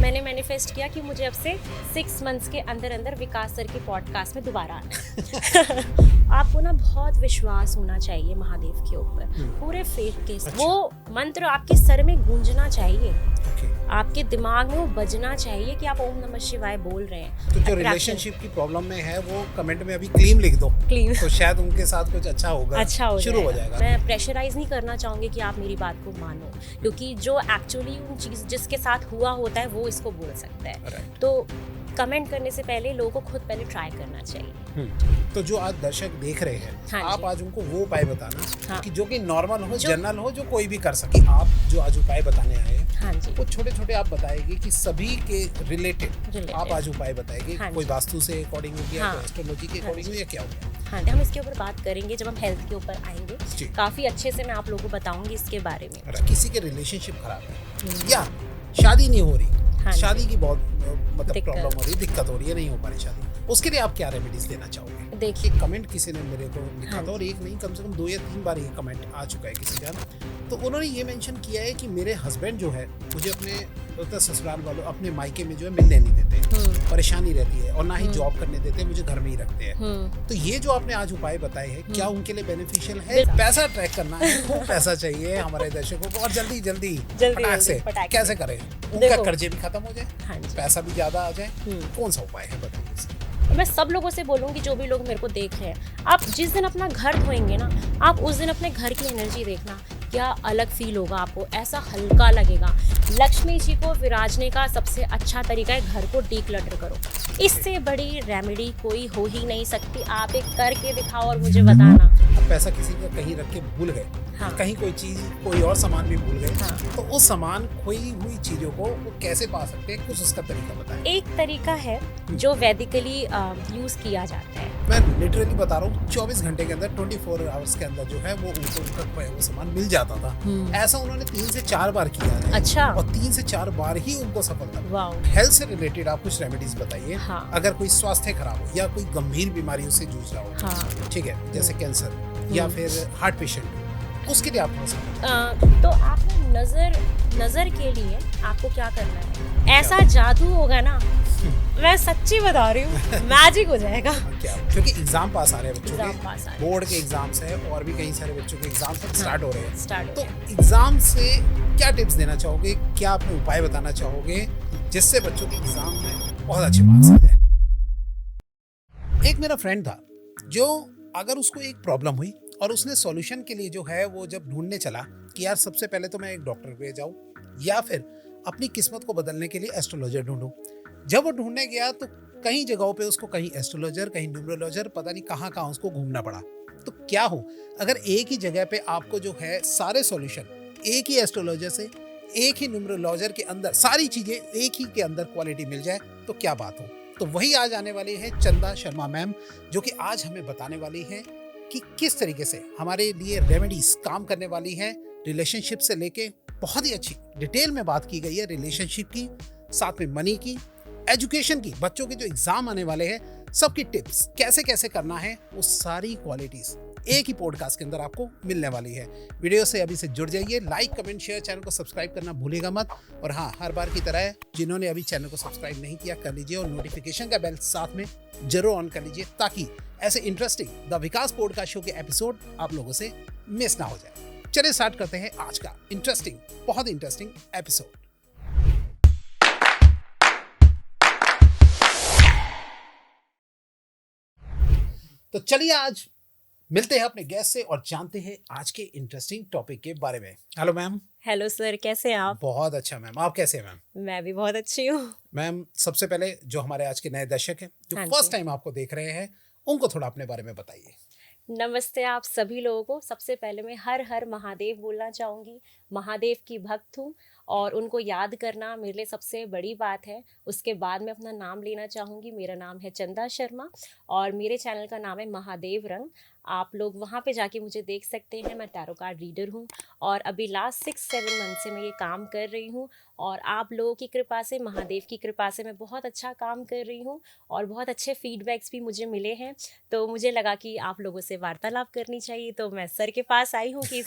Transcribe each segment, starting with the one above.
मैंने मैनिफेस्ट किया कि मुझे अब से 6 मंथ्स के अंदर अंदर विकास सर के पॉडकास्ट में दोबारा आना है। आपको ना बहुत विश्वास होना चाहिए महादेव के ऊपर, पूरे फेथ के साथ। वो मंत्र आपके सर में गूंजना चाहिए, आपके दिमाग में वो बजना चाहिए कि आप ओम नमः शिवाय बोल रहे हैं। तो जो रिलेशनशिप की प्रॉब्लम में है वो कमेंट में अभी क्लीम लिख दो, क्लीम, तो शायद उनके साथ कुछ अच्छा होगा, शुरू हो जाएगा। मैं प्रेशराइज नहीं करना चाहूंगी कि आप मेरी बात को मानो, क्योंकि जो एक्चुअली उन चीज जिसके साथ हुआ होता है वो इसको बोल सकता है। तो कमेंट करने से पहले लोगों को खुद पहले ट्राई करना चाहिए। तो जो आज दर्शक देख रहे हैं, आप आज उनको वो उपाय बताना कि जो कि नॉर्मल हो, जनरल हो, जो कोई भी कर सके। आप जो आज उपाय बताने आए हैं वो छोटे छोटे आप बताएंगे कि सभी के रिलेटेड आप आज उपाय बताएंगे। कोई वास्तु से अकॉर्डिंग हो गया, एस्ट्रोलॉजी के अकॉर्डिंग हो, या क्या हो गया? हाँ, हम इसके ऊपर बात करेंगे जब हम हेल्थ के ऊपर आएंगे। काफी अच्छे से मैं आप लोगों को बताऊंगी इसके बारे में। किसी के रिलेशनशिप खराब है या शादी नहीं हो रही, शादी की बहुत मतलब प्रॉब्लम हो रही है, दिक्कत हो रही है, नहीं हो पा रही शादी, उसके लिए आप क्या रेमेडीज देना चाहोगे? देखिए, कमेंट किसी ने मेरे को लिखा था, और एक नहीं कम से कम 2 या 3 बार ये कमेंट आ चुका है किसी का। तो उन्होंने ये मेंशन किया है कि मेरे हस्बैंड जो है मुझे अपने ससुराल वालों, अपने मायके में जो है मिलने नहीं देते, परेशानी रहती है, और ना ही जॉब करने देते, मुझे घर में ही रखते हैं। तो ये जो आपने आज उपाय बताए हैं, क्या उनके लिए बेनिफिशियल है? पैसा ट्रैक करना है, खूब पैसा चाहिए हमारे दर्शकों को, और जल्दी जल्दी फटाक से कैसे करें? उनका कर्जे भी खत्म हो जाए, पैसा भी ज्यादा आ जाए, कौन सा उपाय है बताइए? मैं सब लोगों से बोलूँगी, जो भी लोग मेरे को देख रहे हैं, आप जिस दिन अपना घर धोएंगे ना, आप उस दिन अपने घर की एनर्जी देखना, क्या अलग फील होगा आपको, ऐसा हल्का लगेगा। लक्ष्मी जी को विराजने का सबसे अच्छा तरीका है घर को डीक्लटर करो। इससे बड़ी रेमेडी कोई हो ही नहीं सकती। आप एक करके दिखाओ और मुझे बताना। अब पैसा किसी का कहीं रख के भूल गए, कहीं कोई चीज, कोई और सामान भी भूल गए, तो उस सामान, खोई हुई चीजों को वो कैसे पा सकते हैं? कुछ उसका तरीका बताएं। एक तरीका है जो वैदिकली यूज किया जाता है। मैं लिटरली बता रहा हूँ, 24 घंटे के अंदर, 24 आवर्स के अंदर जो है वो उनको उनका खोया हुआ सामान मिल जाता था। ऐसा उन्होंने 3 से 4 बार किया है। अच्छा। और 3 से 4 बार ही उनको सफलता। हेल्थ से रिलेटेड आप कुछ रेमेडीज बताइए। अगर कोई स्वास्थ्य खराब हो या कोई गंभीर बीमारियों से जूझ रहा हो, ठीक है, जैसे कैंसर या फिर हार्ट पेशेंट, उसके लिए आप तो आपने नजर के लिए आपको क्या करना है? ऐसा जादू होगा ना, मैं सच्ची बता रही हूँ, मैजिक हो जाएगा। क्या? क्योंकि एग्जाम पास आ रहे हैं बच्चों के, बोर्ड के एग्जाम्स है, और भी कई सारे बच्चों के एग्जाम्स स्टार्ट हो रहे हैं। तो एग्जाम से क्या टिप्स देना चाहोगे, क्या आपने उपाय बताना चाहोगे जिससे बच्चों के एग्जाम में बहुत अच्छे मार्क्स आ जाए? एक मेरा फ्रेंड था जो, अगर उसको एक प्रॉब्लम हुई और उसने सॉल्यूशन के लिए जो है वो जब ढूंढने चला कि यार सबसे पहले तो मैं एक डॉक्टर पे जाऊं या फिर अपनी किस्मत को बदलने के लिए एस्ट्रोलॉजर ढूंढूं। जब वो ढूंढने गया तो कई जगहों पे उसको कहीं एस्ट्रोलॉजर, कहीं न्यूमरोलॉजर, पता नहीं कहाँ कहाँ उसको घूमना पड़ा। तो क्या हो अगर एक ही जगह पे आपको जो है सारे सॉल्यूशन एक ही एस्ट्रोलॉजर से, एक ही न्यूमरोलॉजर के अंदर सारी चीजें एक ही के अंदर क्वालिटी मिल जाए, तो क्या बात हो। तो वही आज आने वाली है चंदा शर्मा मैम, जो कि आज हमें बताने वाली है कि किस तरीके से हमारे लिए रेमेडीज काम करने वाली है। रिलेशनशिप से लेके बहुत ही अच्छी डिटेल में बात की गई है रिलेशनशिप की, साथ में मनी की, एजुकेशन की, बच्चों के जो एग्जाम आने वाले हैं सबकी टिप्स, कैसे कैसे करना है, वो सारी क्वालिटीज एक ही पॉडकास्ट के अंदर आपको मिलने वाली है। वीडियो से अभी से जुड़ जाइए, लाइक, कमेंट, शेयर, चैनल को सब्सक्राइब करना भूलिएगा मत। और हाँ, हर बार की तरह जिन्होंने अभी चैनल को सब्सक्राइब नहीं किया कर लीजिए, और नोटिफिकेशन का बेल साथ में जरूर ऑन कर लीजिए, ताकि ऐसे interesting the Vikas podcast show के एपिसोड आप लोगों से मिस ना हो जाए। चलिए स्टार्ट करते हैं आज का इंटरेस्टिंग, बहुत इंटरेस्टिंग एपिसोड। तो चलिए आज मिलते हैं अपने गेस्ट से और जानते हैं आज के इंटरेस्टिंग टॉपिक के बारे में। Hello ma'am. हेलो सर, कैसे हैं आप? बहुत अच्छा मैम, आप कैसे हैं मैम? मैं भी बहुत अच्छी हूँ मैम। सबसे पहले जो हमारे आज के नए दर्शक हैं, जो फर्स्ट टाइम आपको देख रहे हैं, उनको थोड़ा अपने बारे में बताइए। नमस्ते आप सभी लोगों को। सबसे पहले मैं हर हर महादेव बोलना चाहूँगी। महादेव की भक्त हूँ और उनको याद करना मेरे लिए सबसे बड़ी बात है। उसके बाद मैं अपना नाम लेना चाहूँगी। मेरा नाम है चंदा शर्मा और मेरे चैनल का नाम है महादेव रंग। आप लोग वहाँ पे जाके मुझे देख सकते हैं। मैं टैरो कार्ड रीडर हूँ और अभी लास्ट 6-7 मंथ से मैं ये काम कर रही हूँ और आप लोगों की कृपा से, महादेव की कृपा से मैं बहुत अच्छा काम कर रही हूँ और बहुत अच्छे फीडबैक्स भी मुझे मिले हैं। तो मुझे लगा कि आप लोगों से वार्तालाप करनी चाहिए, तो मैं सर के पास आई हूँ कि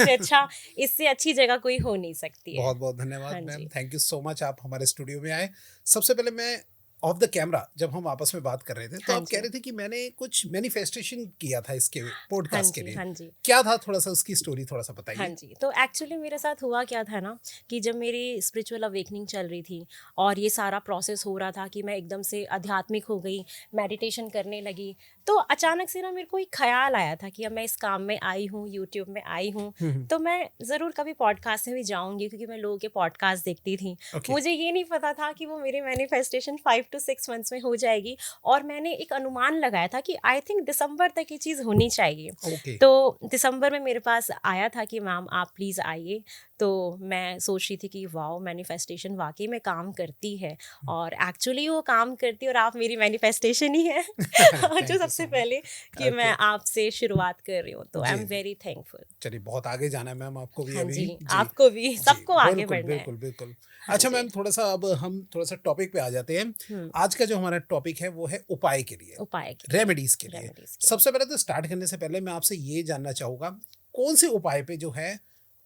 इससे अच्छी जगह कोई हो नहीं सकती है। बहुत बहुत धन्यवाद हाँ मैम, जी। थैंक यू सो मच, आप हमारे स्टूडियो में आए। सबसे पहले मैं ऑफ द कैमरा जब हम आपस में बात कर रहे थे तो हाँ आप कह जी। रहे थे कि मैंने कुछ मैनिफेस्टेशन किया था इसके हाँ पॉडकास्ट के जी। लिए। हाँ जी। क्या था, थोड़ा सा उसकी स्टोरी थोड़ा सा हाँ बताइए। जी, तो एक्चुअली मेरे साथ हुआ क्या था ना कि जब मेरी स्पिरिचुअल अवेकनिंग चल रही थी और ये सारा प्रोसेस हो रहा था कि मैं एकदम से आध्यात्मिक हो गई, मेडिटेशन करने लगी, तो अचानक से ना मेरे को एक ख्याल आया था कि अब मैं इस काम में आई हूँ, यूट्यूब में आई हूँ, तो मैं ज़रूर कभी पॉडकास्ट में भी जाऊँगी, क्योंकि मैं लोगों के पॉडकास्ट देखती थी। ओके। मुझे ये नहीं पता था कि वो मेरी मैनिफेस्टेशन 5 to 6 मंथ्स में हो जाएगी और मैंने एक अनुमान लगाया था कि आई थिंक दिसंबर तक ये चीज़ होनी चाहिए। ओके। तो दिसंबर में मेरे पास आया था कि मैम आप प्लीज़ आइए। तो मैं सोच रही थी कि वाओ, मैनिफेस्टेशन वाकई में काम करती है और एक्चुअली वो काम करती है और आप मेरी मैनिफेस्टेशन ही है। थैंक जो यू सबसे सो पहले मच। कि मैं ओके। आपसे शुरुआत कर रही हूँ, तो I G M G, very thankful. चलिए बहुत आगे जाना है मैम आपको भी हाँ अभी। जी, जी आपको भी, जी, सबको आगे बिल्कुल बढ़ना है। बिल्कुल बिल्कुल। हाँ अच्छा जी। मैम, थोड़ा सा अब हम थोड़ा सा टॉपिक पे आ जाते हैं। हम्म। आज का जो हमारा टॉपिक है वो है उपाय के लिए, उपाय के लिए, रेमेडीज के लिए। रेमेडीज के लिए। सबसे पहले तो स्टार्ट करने से पहले मैं आपसे ये जानना चाहूंगा, कौन से उपाय पे जो है,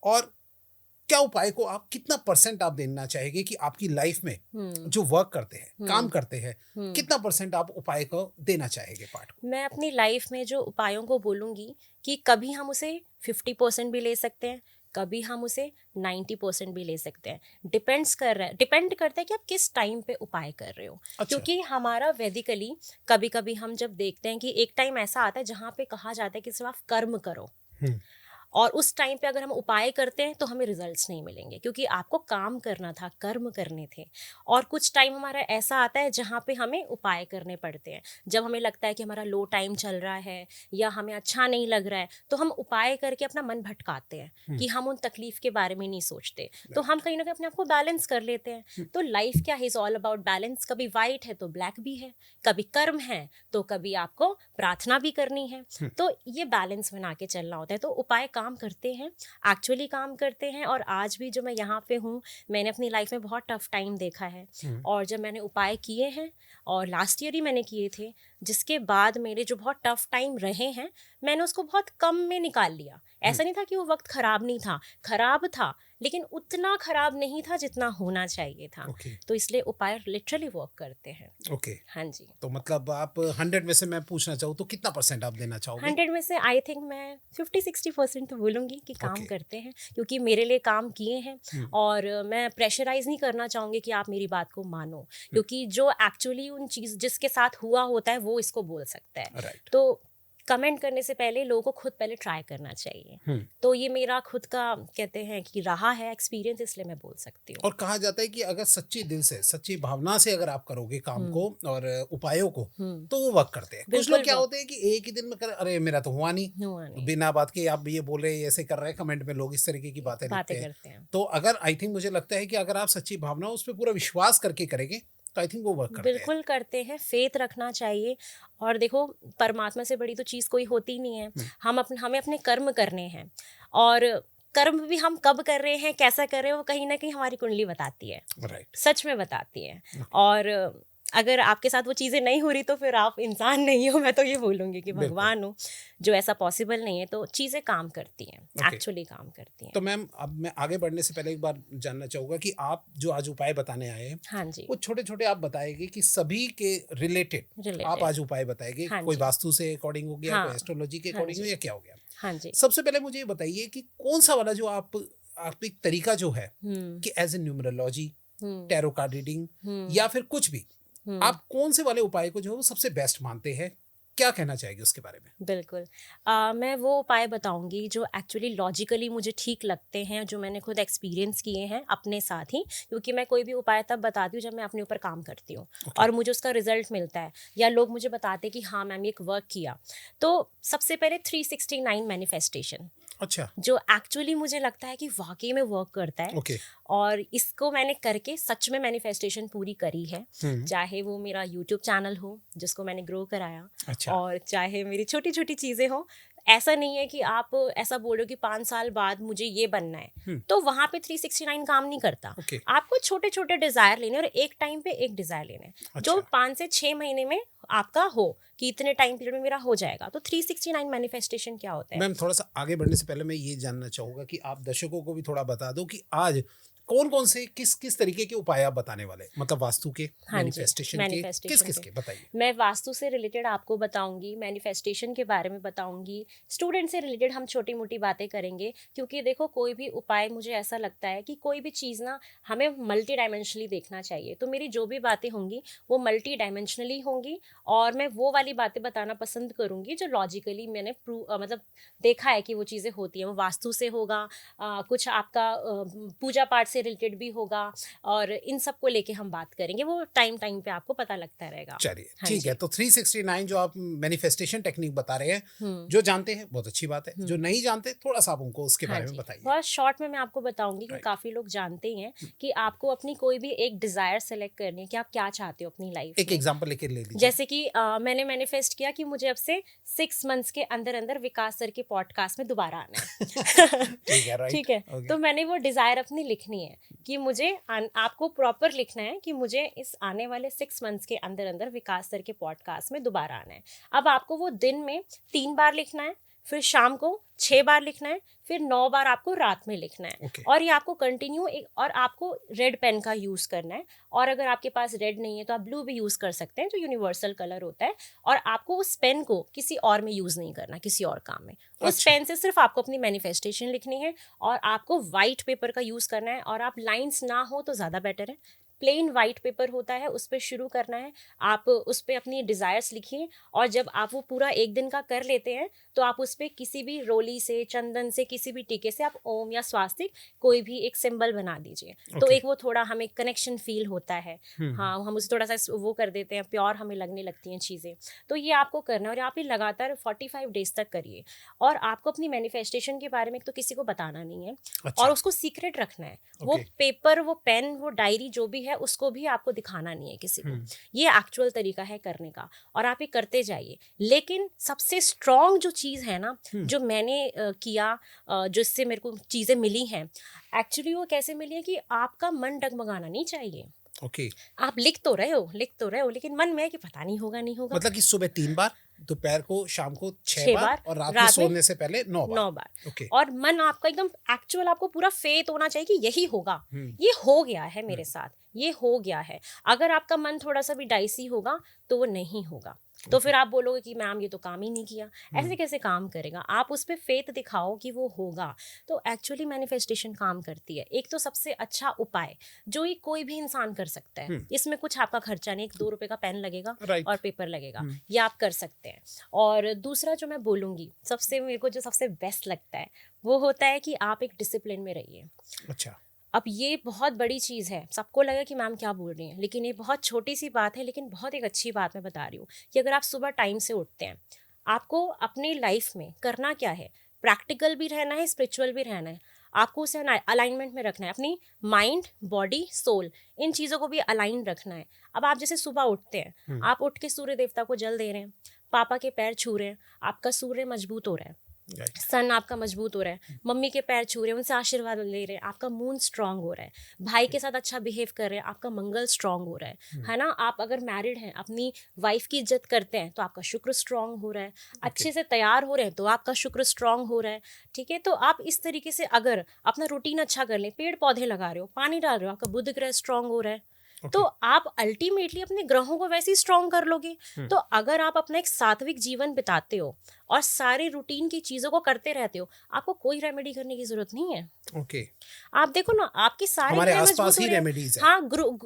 और क्या उपाय को आप कितना परसेंट आप देना चाहेंगे कि आपकी लाइफ में जो वर्क करते हैं, काम करते हैं, कितना परसेंट आप उपाय को देना चाहेंगे पार्ट को? मैं अपनी लाइफ में जो उपायों को बोलूँगी कि कभी हम उसे 50% भी ले सकते हैं, कभी हम उसे 90% भी ले सकते हैं। डिपेंड करता है कि आप किस टाइम पे उपाय कर रहे हो। अच्छा। क्योंकि हमारा वैदिकली कभी कभी हम जब देखते हैं कि एक टाइम ऐसा आता है जहाँ पे कहा जाता है कि सिर्फ आप कर्म करो, और उस टाइम पे अगर हम उपाय करते हैं तो हमें रिजल्ट्स नहीं मिलेंगे, क्योंकि आपको काम करना था, कर्म करने थे। और कुछ टाइम हमारा ऐसा आता है जहाँ पे हमें उपाय करने पड़ते हैं, जब हमें लगता है कि हमारा लो टाइम चल रहा है या हमें अच्छा नहीं लग रहा है, तो हम उपाय करके अपना मन भटकाते हैं कि हम उन तकलीफ के बारे में नहीं सोचते, तो हम कहीं ना कहीं अपने आप को बैलेंस कर लेते हैं। तो लाइफ क्या है, इज ऑल अबाउट बैलेंस। कभी वाइट है तो ब्लैक भी है, कभी कर्म है तो कभी आपको प्रार्थना भी करनी है। तो ये बैलेंस बना के चलना होता है। तो उपाय काम करते हैं, एक्चुअली काम करते हैं। और आज भी जो मैं यहाँ पे हूँ, मैंने अपनी लाइफ में बहुत टफ टाइम देखा है, और जब मैंने उपाय किए हैं, और लास्ट ईयर ही मैंने किए थे, जिसके बाद मेरे जो बहुत टफ टाइम रहे हैं, मैंने उसको बहुत कम में निकाल लिया। ऐसा नहीं था कि वो वक्त खराब नहीं था, खराब था, लेकिन उतना खराब नहीं था जितना होना चाहिए था। तो इसलिए उपाय लिटरली वर्क करते हैं। ओके। हाँ जी। तो मतलब आप 100 में से मैं पूछना चाहूँ तो कितना परसेंट आप देना चाहोगे? 100 में से आई थिंक मैं 50-60% तो बोलूँगी कि काम करते हैं, क्योंकि मेरे लिए काम किए हैं। और मैं प्रेशराइज नहीं करना चाहूँगी कि आप मेरी बात को मानो, क्योंकि जो एक्चुअली उन चीज़ जिसके साथ हुआ होता है वो इसको बोल सकता है। राइट। तो कमेंट करने से पहले लोगों को खुद पहले ट्राई करना चाहिए। तो ये मेरा खुद का कहते हैं कि रहा है एक्सपीरियंस, इसलिए मैं बोल सकती हूँ। और कहा जाता है कि अगर सच्चे दिल से, सच्ची भावना से अगर आप करोगे काम को और उपायों को, तो वो वर्क करते हैं। कुछ लोग क्या होते हैं कि एक ही दिन में कर, अरे मेरा तो हुआ नहीं, बिना बात के आप ये बोल रहे, ऐसे कर रहे हैं, कमेंट में लोग इस तरीके की बातें करते हैं। तो अगर आई थिंक मुझे लगता है कि अगर आप सच्ची भावना उस पर पूरा विश्वास करके करेंगे तो आई थिंक वो वर्क करते हैं। बिल्कुल करते हैं, फेथ रखना चाहिए। और देखो, परमात्मा से बड़ी तो चीज़ कोई होती नहीं है। हमें अपने कर्म करने हैं, और कर्म भी हम कब कर रहे हैं, कैसा कर रहे हैं, वो कहीं ना कहीं हमारी कुंडली बताती है। राइट। सच में बताती है। और अगर आपके साथ वो चीज़ें नहीं हो रही तो फिर आप इंसान नहीं हो, मैं तो ये बोलूँगी कि भगवान हो, जो ऐसा पॉसिबल नहीं है। तो चीज़ें काम करती हैं, एक्चुअली काम करती हैं। तो मैम, अब मैं आगे बढ़ने से पहले एक बार जानना चाहूँगा कि आप जो आज उपाय बताने आए हैं, हाँ जी, वो छोटे छोटे आप बताएंगे कि सभी के रिलेटेड आप आज उपाय बताएंगे। कोई वास्तु से अकॉर्डिंग हो गया, कोई एस्ट्रोलॉजी के अकॉर्डिंग हो, या क्या हो गया? हाँ जी। सबसे पहले मुझे ये बताइए कि कौन सा वाला जो आप एक तरीका जो है कि as a numerology, tarot card reading या फिर कुछ भी, आप कौन से वाले उपाय को जो है वो सबसे बेस्ट मानते हैं? क्या कहना चाहेगी उसके बारे में? बिल्कुल। मैं वो उपाय बताऊंगी जो एक्चुअली लॉजिकली मुझे ठीक लगते हैं, जो मैंने खुद एक्सपीरियंस किए हैं अपने साथ ही। क्योंकि मैं कोई भी उपाय तब बताती हूँ जब मैं अपने ऊपर काम करती हूँ और मुझे उसका रिजल्ट मिलता है, या लोग मुझे बताते हैं कि हाँ मैम एक वर्क किया। तो सबसे पहले 369 मैनिफेस्टेशन, अच्छा, जो एक्चुअली मुझे लगता है कि वाकई में वर्क करता है। और इसको मैंने करके सच में मैनिफेस्टेशन पूरी करी है। चाहे वो मेरा यूट्यूब चैनल हो जिसको मैंने ग्रो कराया, और चाहे मेरी छोटी छोटी चीज़ें हो, ऐसा नहीं है कि आप ऐसा बोलो कि 5 साल बाद मुझे ये बनना है, तो वहां पे 369 काम नहीं करता। आपको छोटे छोटे डिजायर लेने और एक टाइम पे एक डिजायर लेने हैं, जो 5 से 6 महीने में आपका हो कि इतने टाइम पीरियड में मेरा हो जाएगा। तो 369 मैनिफेस्टेशन क्या होता है? मैम थोड़ा सा आगे बढ़ने से पहले मैं ये जानना चाहूंगा कि आप दर्शकों को भी थोड़ा बता दो कि आज कौन कौन से किस तरीके के उपाय आप बताने वाले, मतलब वास्तु के, मैनिफेस्टेशन के, किस के बताइए। मैं वास्तु से रिलेटेड आपको बताऊंगी, मैनिफेस्टेशन के बारे में बताऊंगी, स्टूडेंट से रिलेटेड हम छोटी मोटी बातें करेंगे, क्योंकि देखो कोई भी उपाय, मुझे ऐसा लगता है कि कोई भी चीज़ ना हमें मल्टी डायमेंशनली देखना चाहिए। तो मेरी जो भी बातें होंगी वो मल्टी डायमेंशनली होंगी, और मैं वो वाली बातें बताना पसंद करूंगी जो लॉजिकली मैंने मतलब देखा है कि वो चीज़ें होती हैं। वो वास्तु से होगा, कुछ आपका पूजा पाठ से रिलेटेड भी होगा, और इन सब को लेके हम बात करेंगे। वो टाइम पे आपको पता लगता रहेगा। चलिए ठीक है। तो 369 जो आप मैनिफेस्टेशन टेक्निक बता रहे हैं, जो जानते हैं बहुत अच्छी बात है, जो नहीं जानते थोड़ा सा आप उनको उसके बारे में बताइए। बहुत शॉर्ट में मैं आपको बताऊंगी कि काफी लोग जानते ही हैं कि आपको अपनी कोई भी एक डिजायर सेलेक्ट करनी है कि आप क्या चाहते हो अपनी लाइफ। एक एग्जांपल लेके ले लीजिए। जैसे कि मैंने मैनिफेस्ट किया कि मुझे अब से 6 मंथ्स के अंदर अंदर विकास सर के पॉडकास्ट में दोबारा आना है। ठीक है, तो मैंने वो डिजायर अपनी लिखनी है कि मुझे आपको प्रॉपर लिखना है कि मुझे इस आने वाले 6 मंथ्स के अंदर अंदर विकास सर के पॉडकास्ट में दोबारा आना है। अब आपको वो दिन में 3 बार लिखना है, फिर शाम को 6 बार लिखना है, फिर 9 बार आपको रात में लिखना है। और ये आपको कंटिन्यू और आपको रेड पेन का यूज़ करना है, और अगर आपके पास रेड नहीं है तो आप ब्लू भी यूज़ कर सकते हैं, जो यूनिवर्सल कलर होता है। और आपको उस पेन को किसी और में यूज़ नहीं करना, किसी और काम में। उस पेन से सिर्फ आपको अपनी मैनिफेस्टेशन लिखनी है, और आपको वाइट पेपर का यूज़ करना है, और आप लाइन्स ना हो तो ज़्यादा बेटर है। प्लेन वाइट पेपर होता है, उस पर शुरू करना है। आप उस पर अपनी डिज़ायर्स लिखिए, और जब आप वो पूरा एक दिन का कर लेते हैं तो आप उस पर किसी भी रोली से, चंदन से, किसी भी टीके से आप ओम या स्वास्तिक कोई भी एक सिंबल बना दीजिए। तो एक वो थोड़ा हमें कनेक्शन फील होता है। हाँ, हम उसे थोड़ा सा वो कर देते हैं, प्योर हमें लगने लगती हैं चीज़ें। तो ये आपको करना है, और आप ये लगातार 45 डेज तक करिए। और आपको अपनी मैनिफेस्टेशन के बारे में तो किसी को बताना नहीं है, और उसको सीक्रेट रखना है। वो पेपर, वो पेन, वो डायरी जो भी है, उसको भी आपको दिखाना नहीं है किसी को। ये एक्चुअल तरीका है करने का, और आप ये करते जाइए। लेकिन सबसे स्ट्रॉन्ग जो चीज़ है ना, जो मैंने किया, जिससे मेरे को चीज़ें मिली हैं, एक्चुअली वो कैसे मिली है कि आपका मन डगमगाना नहीं चाहिए। आप लिख तो रहे हो, लेकिन मन में है कि पता नहीं होगा, नहीं होगा। मतलब कि सुबह 3 बार, दोपहर को, शाम को 6 बार, और रात में सोने से पहले 9 बार। और मन आपका एकदम एक्चुअल, आपको पूरा फेथ होना चाहिए कि यही होगा, ये हो गया है मेरे साथ, ये हो गया है। अगर आपका मन थोड़ा सा भी डाइसी होगा तो वो नहीं होगा। तो फिर आप बोलोगे कि मैम ये तो काम ही नहीं किया, ऐसे कैसे काम करेगा? आप उस पर फेथ दिखाओ कि वो होगा। तो एक्चुअली मैनिफेस्टेशन काम करती है। एक तो सबसे अच्छा उपाय जो ये कोई भी इंसान कर सकता है, इसमें कुछ आपका खर्चा नहीं, 2 रुपए का पेन लगेगा और पेपर लगेगा, ये आप कर सकते हैं। और दूसरा जो मैं बोलूँगी, सबसे मेरे को जो सबसे बेस्ट लगता है वो होता है कि आप एक डिसिप्लिन में रहिए। अच्छा, अब ये बहुत बड़ी चीज़ है, सबको लगा कि मैम क्या बोल रही हैं, लेकिन ये बहुत छोटी सी बात है, लेकिन बहुत एक अच्छी बात मैं बता रही हूँ कि अगर आप सुबह टाइम से उठते हैं, आपको अपनी लाइफ में करना क्या है, प्रैक्टिकल भी रहना है, स्पिरिचुअल भी रहना है। आपको उसे अलाइनमेंट में रखना है, अपनी माइंड, बॉडी, सोल, इन चीज़ों को भी अलाइन रखना है। अब आप जैसे सुबह उठते हैं, आप उठ के सूर्य देवता को जल दे रहे हैं, पापा के पैर छू रहे हैं, आपका सूर्य मजबूत हो रहा है, सन आपका मजबूत हो रहा है, मम्मी के पैर छू रहे हैं, उनसे आशीर्वाद ले रहे हैं, आपका मून स्ट्रांग हो रहा है, भाई के साथ अच्छा बिहेव कर रहे हैं, आपका मंगल स्ट्रांग हो रहा है ना। आप अगर मैरिड हैं, अपनी वाइफ की इज्जत करते हैं तो आपका शुक्र स्ट्रांग हो रहा है, अच्छे से तैयार हो रहे हैं तो आपका शुक्र स्ट्रांग हो रहा है। ठीक है, तो आप इस तरीके से अगर अपना रूटीन अच्छा कर लें, पेड़ पौधे लगा रहे हो, पानी डाल रहे हो, आपका बुध ग्रह स्ट्रांग हो रहा है, तो आप अल्टीमेटली अपने ग्रहों को वैसे ही स्ट्रॉन्ग कर लोगे। तो अगर आप अपना एक सात्विक जीवन बिताते हो और सारे रूटीन की चीजों को करते रहते हो, आपको कोई रेमेडी करने की जरूरत नहीं है। आप देखो ना, आपके सारे हमारे आसपास ही रेमेडीज है। हाँ,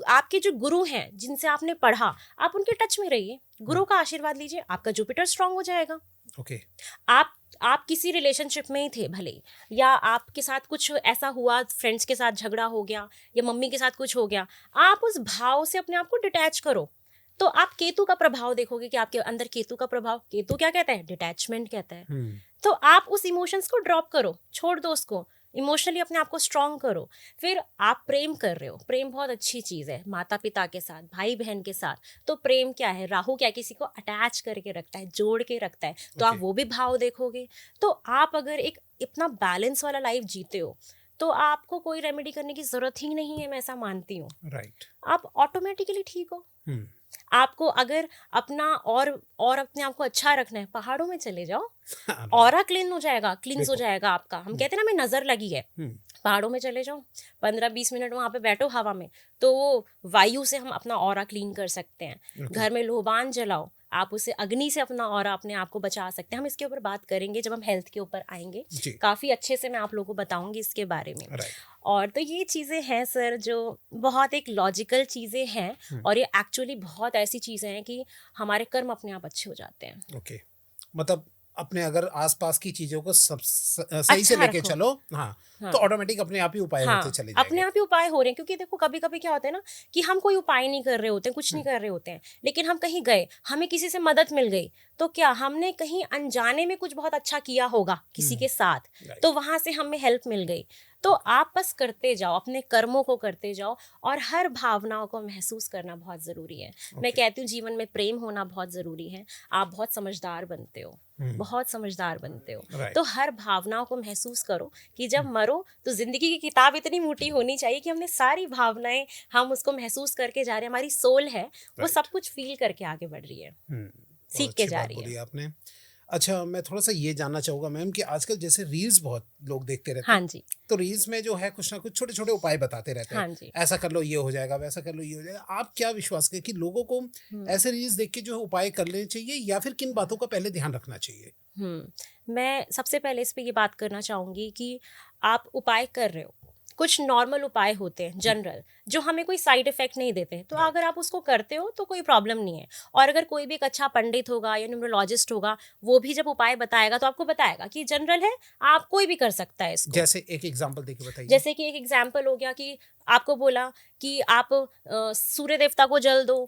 आपके जो गुरु हैं जिनसे आपने पढ़ा, आप उनके टच में रहिए, गुरु का आशीर्वाद लीजिए, आपका जुपिटर स्ट्रांग हो जाएगा। आप किसी रिलेशनशिप में ही थे भले, या आपके साथ कुछ ऐसा हुआ, फ्रेंड्स के साथ झगड़ा हो गया या मम्मी के साथ कुछ हो गया, आप उस भाव से अपने आप को डिटैच करो, तो आप केतु का प्रभाव देखोगे कि आपके अंदर केतु का प्रभाव, केतु क्या कहता है? डिटैचमेंट कहता है। तो आप उस इमोशंस को ड्रॉप करो, छोड़ दो उसको, इमोशनली अपने आप को स्ट्रॉन्ग करो। फिर आप प्रेम कर रहे हो, प्रेम बहुत अच्छी चीज़ है, माता पिता के साथ, भाई बहन के साथ। तो प्रेम क्या है, राहु क्या है, किसी को अटैच करके रखता है, जोड़ के रखता है, तो आप वो भी भाव देखोगे। तो आप अगर एक इतना बैलेंस वाला लाइफ जीते हो तो आपको कोई रेमेडी करने की जरूरत ही नहीं है, मैं ऐसा मानती हूँ। राइट। आप ऑटोमेटिकली ठीक हो। आपको अगर अपना और अपने आप को अच्छा रखना है, पहाड़ों में चले जाओ, ऑरा क्लीन हो जाएगा, क्लींस हो जाएगा आपका। हम कहते हैं ना, हमें नजर लगी है, पहाड़ों में चले जाओ, 15-20 मिनट वहाँ पे बैठो हवा में, तो वो वायु से हम अपना ऑरा क्लीन कर सकते हैं। घर में लोबान जलाओ, आप उसे अग्नि से अपना ऑरा अपने आप को बचा सकते हैं। हम इसके ऊपर बात करेंगे जब हम हेल्थ के ऊपर आएंगे, काफ़ी अच्छे से मैं आप लोगों को बताऊंगी इसके बारे में। और तो ये चीज़ें हैं सर जो बहुत एक लॉजिकल चीज़ें हैं, और ये एक्चुअली बहुत ऐसी चीज़ें हैं कि हमारे कर्म अपने आप अच्छे हो जाते हैं। ओके, मतलब अपने अगर आसपास की चीजों को सही से लेके चलो, हाँ, तो ऑटोमेटिक अपने आप ही उपाय होते चले जाएंगे। अपने आप ही उपाय हो रहे हैं। क्योंकि देखो कभी कभी क्या होता है ना कि हम कोई उपाय नहीं कर रहे होते हैं, कुछ नहीं कर रहे होते हैं, लेकिन हम कहीं गए, हमें किसी से मदद मिल गई, तो क्या हमने कहीं अनजाने में कुछ बहुत अच्छा किया होगा किसी के साथ, तो वहां से हमें हेल्प मिल गई। तो आप बस करते जाओ, अपने कर्मों को करते जाओ, और हर भावनाओं को महसूस करना बहुत ज़रूरी है। मैं कहती हूँ जीवन में प्रेम होना बहुत ज़रूरी है। आप बहुत समझदार बनते हो, बहुत समझदार बनते हो, तो हर भावनाओं को महसूस करो कि जब मरो तो जिंदगी की किताब इतनी मोटी होनी चाहिए कि हमने सारी भावनाएं, हम उसको महसूस करके जा रहे हैं, हमारी सोल है वो सब कुछ फील करके आगे बढ़ रही है, सीख के जा रही है। आपने अच्छा, मैं थोड़ा सा ये जानना चाहूँगा मैम कि आजकल जैसे रील्स बहुत लोग देखते रहते हैं, हाँ जी, तो रील्स में जो है कुछ ना कुछ छोटे छोटे उपाय बताते रहते हैं, हाँ जी, ऐसा कर लो ये हो जाएगा, वैसा कर लो ये हो जाएगा। आप क्या विश्वास करें कि लोगों को ऐसे रील्स देख के जो है उपाय कर लेने चाहिए, या फिर किन बातों का पहले ध्यान रखना चाहिए? मैं सबसे पहले इस पे ये बात करना चाहूँगी कि आप उपाय कर रहे हो, कुछ नॉर्मल उपाय होते हैं जनरल, जो हमें कोई साइड इफेक्ट नहीं देते, तो अगर आप उसको करते हो तो कोई प्रॉब्लम नहीं है। और अगर कोई भी एक अच्छा पंडित होगा या न्यूरोलॉजिस्ट होगा, वो भी जब उपाय बताएगा तो आपको बताएगा कि जनरल है, आप कोई भी कर सकता है इसको। जैसे एक एग्जांपल देके बताइए। जैसे कि एक एग्जांपल हो गया कि आपको बोला कि आप सूर्य देवता को जल दो,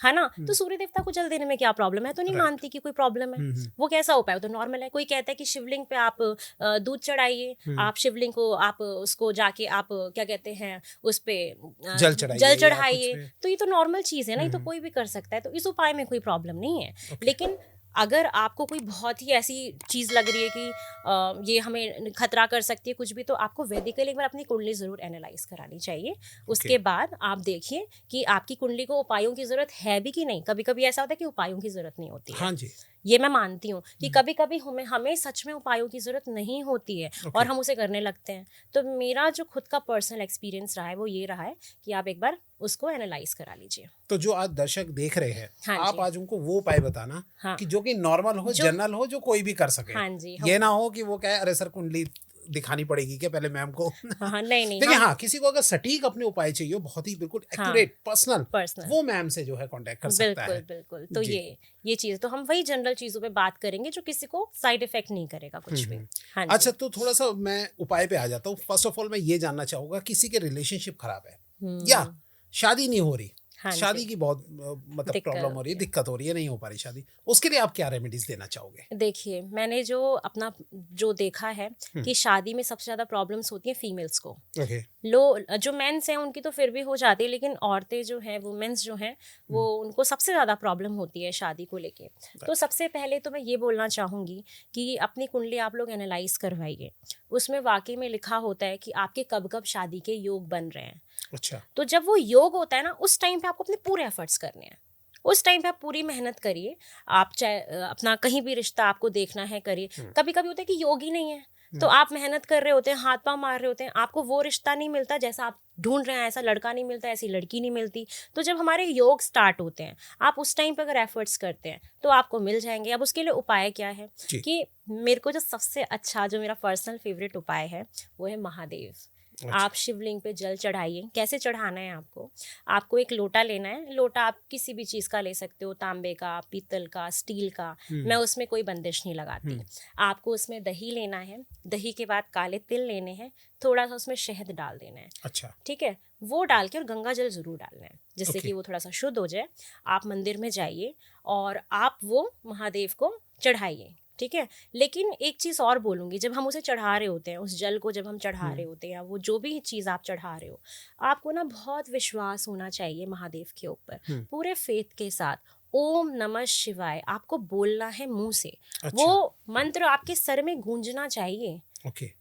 है ना, तो सूर्य देवता को जल देने में क्या प्रॉब्लम है? तो नहीं मानती कि कोई प्रॉब्लम है। वो कैसा उपाय, तो नॉर्मल है। कोई कहता है कि शिवलिंग पे आप दूध चढ़ाइए, आप शिवलिंग को आप उसको जाके आप क्या कहते हैं उस पे जल चढ़ाइए, तो ये तो नॉर्मल चीज है ना, ये तो कोई भी कर सकता है, तो इस उपाय में कोई प्रॉब्लम नहीं है। लेकिन अगर आपको कोई बहुत ही ऐसी चीज़ लग रही है कि ये हमें खतरा कर सकती है कुछ भी, तो आपको वैदिकली एक बार अपनी कुंडली ज़रूर एनालाइज करानी चाहिए। उसके बाद आप देखिए कि आपकी कुंडली को उपायों की ज़रूरत है भी कि नहीं। कभी कभी ऐसा होता है कि उपायों की ज़रूरत नहीं होती है, हाँ जी, ये मैं मानती हूँ कि कभी कभी हमें सच में उपायों की ज़रूरत नहीं होती है और हम उसे करने लगते हैं। तो मेरा जो खुद का पर्सनल एक्सपीरियंस रहा है वो ये रहा है कि आप एक बार उसको एनालाइज करा लीजिए। तो जो आज दर्शक देख रहे हैं, हाँ, आप आज उनको वो उपाय बताना, हाँ, कि जो कि नॉर्मल हो, जनरल हो, जो कोई भी कर सके। हाँ जी, ये ना हो कि वो कहे अरे सर कुंडली दिखानी पड़ेगी क्या पहले मैम को। हाँ, नहीं देखिए, हाँ, किसी को अगर सटीक अपने उपाय चाहिए, बहुत ही बिल्कुल एक्यूरेट, पर्सनल, वो मैम से जो है कांटेक्ट कर सकता है। बिल्कुल। तो ये चीज तो हम वही जनरल चीजों पे बात करेंगे जो किसी को साइड इफेक्ट नहीं करेगा कुछ भी। हाँ, अच्छा, तो थोड़ा सा मैं उपाय पे आ जाता हूँ। फर्स्ट ऑफ ऑल मैं ये जानना चाहूंगा, किसी के रिलेशनशिप खराब है या शादी नहीं हो रही, हाँ, शादी की बहुत मतलब प्रॉब्लम हो रही है, दिक्कत हो रही है, नहीं हो पा रही शादी, उसके लिए आप क्या रेमेडीज देना चाहोगे? देखिए, मैंने जो देखा है कि शादी में सबसे ज्यादा प्रॉब्लम्स होती हैं फीमेल्स को। जो मेंस हैं उनकी तो फिर भी हो जाती है, लेकिन औरतें जो हैं, वुमेन्स जो हैं, वो उनको सबसे ज्यादा प्रॉब्लम होती है शादी को लेके। तो सबसे पहले तो मैं ये बोलना चाहूंगी कि अपनी कुंडली आप लोग एनालाइज करवाइए। उसमें वाकई में लिखा होता है कि आपके कब कब शादी के योग बन रहे हैं। अच्छा, तो जब वो योग होता है ना, उस टाइम पे आपको अपने पूरे एफर्ट्स करने हैं, उस टाइम पे आप पूरी मेहनत करिए। आप चाहे अपना कहीं भी रिश्ता आपको देखना है करिए। कभी कभी होता है कि योग ही नहीं है, तो आप मेहनत कर रहे होते हैं, हाथ पांव मार रहे होते हैं, आपको वो रिश्ता नहीं मिलता जैसा आप ढूंढ रहे हैं, ऐसा लड़का नहीं मिलता, ऐसी लड़की नहीं मिलती। तो जब हमारे योग स्टार्ट होते हैं, आप उस टाइम पे अगर एफर्ट्स करते हैं तो आपको मिल जाएंगे। अब उसके लिए उपाय क्या है कि मेरे को जो सबसे अच्छा, जो मेरा पर्सनल फेवरेट उपाय है वो है महादेव। आप शिवलिंग पे जल चढ़ाइए। कैसे चढ़ाना है आपको एक लोटा लेना है। लोटा आप किसी भी चीज़ का ले सकते हो, तांबे का, पीतल का, स्टील का, मैं उसमें कोई बंदिश नहीं लगाती। आपको उसमें दही लेना है, दही के बाद काले तिल लेने हैं, थोड़ा सा उसमें शहद डाल देना है। अच्छा, ठीक है, वो डाल के और गंगा जल जरूर डालना है, जिससे कि वो थोड़ा सा शुद्ध हो जाए। आप मंदिर में जाइए और आप वो महादेव को चढ़ाइए। ठीक है। लेकिन एक चीज़ और बोलूँगी, जब हम उसे चढ़ा रहे होते हैं, उस जल को जब हम चढ़ा रहे होते हैं, या वो जो भी चीज़ आप चढ़ा रहे हो, आपको ना बहुत विश्वास होना चाहिए महादेव के ऊपर, पूरे फेथ के साथ। ओम नमः शिवाय आपको बोलना है मुंह से। अच्छा। वो मंत्र आपके सर में गूंजना चाहिए,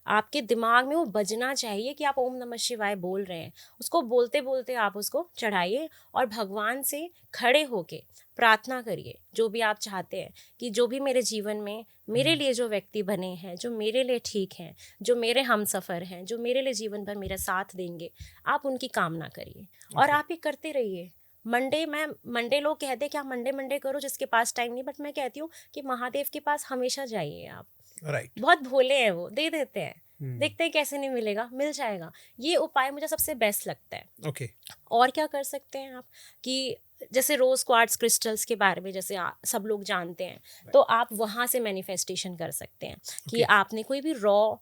आपके दिमाग में वो बजना चाहिए कि आप ओम नमः शिवाय बोल रहे हैं। उसको बोलते बोलते आप उसको चढ़ाइए और भगवान से खड़े होके प्रार्थना करिए, जो भी आप चाहते हैं कि जो भी मेरे जीवन में मेरे लिए जो व्यक्ति बने हैं, जो मेरे लिए ठीक हैं, जो मेरे हमसफ़र हैं, जो मेरे लिए जीवन भर मेरा साथ देंगे, आप उनकी कामना करिए और आप ये करते रहिए। मंडे लोग कहते हैं कि आप मंडे करो जिसके पास टाइम नहीं, बट मैं कहती हूँ कि महादेव के पास हमेशा जाइए आप। राइट। बहुत भोले हैं, वो दे देते हैं। देखते हैं कैसे नहीं मिलेगा, मिल जाएगा। ये उपाय मुझे सबसे बेस्ट लगता है। और क्या कर सकते हैं आप कि जैसे रोज क्वार्ट्ज क्रिस्टल्स के बारे में जैसे सब लोग जानते हैं, तो आप वहाँ से मैनिफेस्टेशन कर सकते हैं कि आपने कोई भी रॉ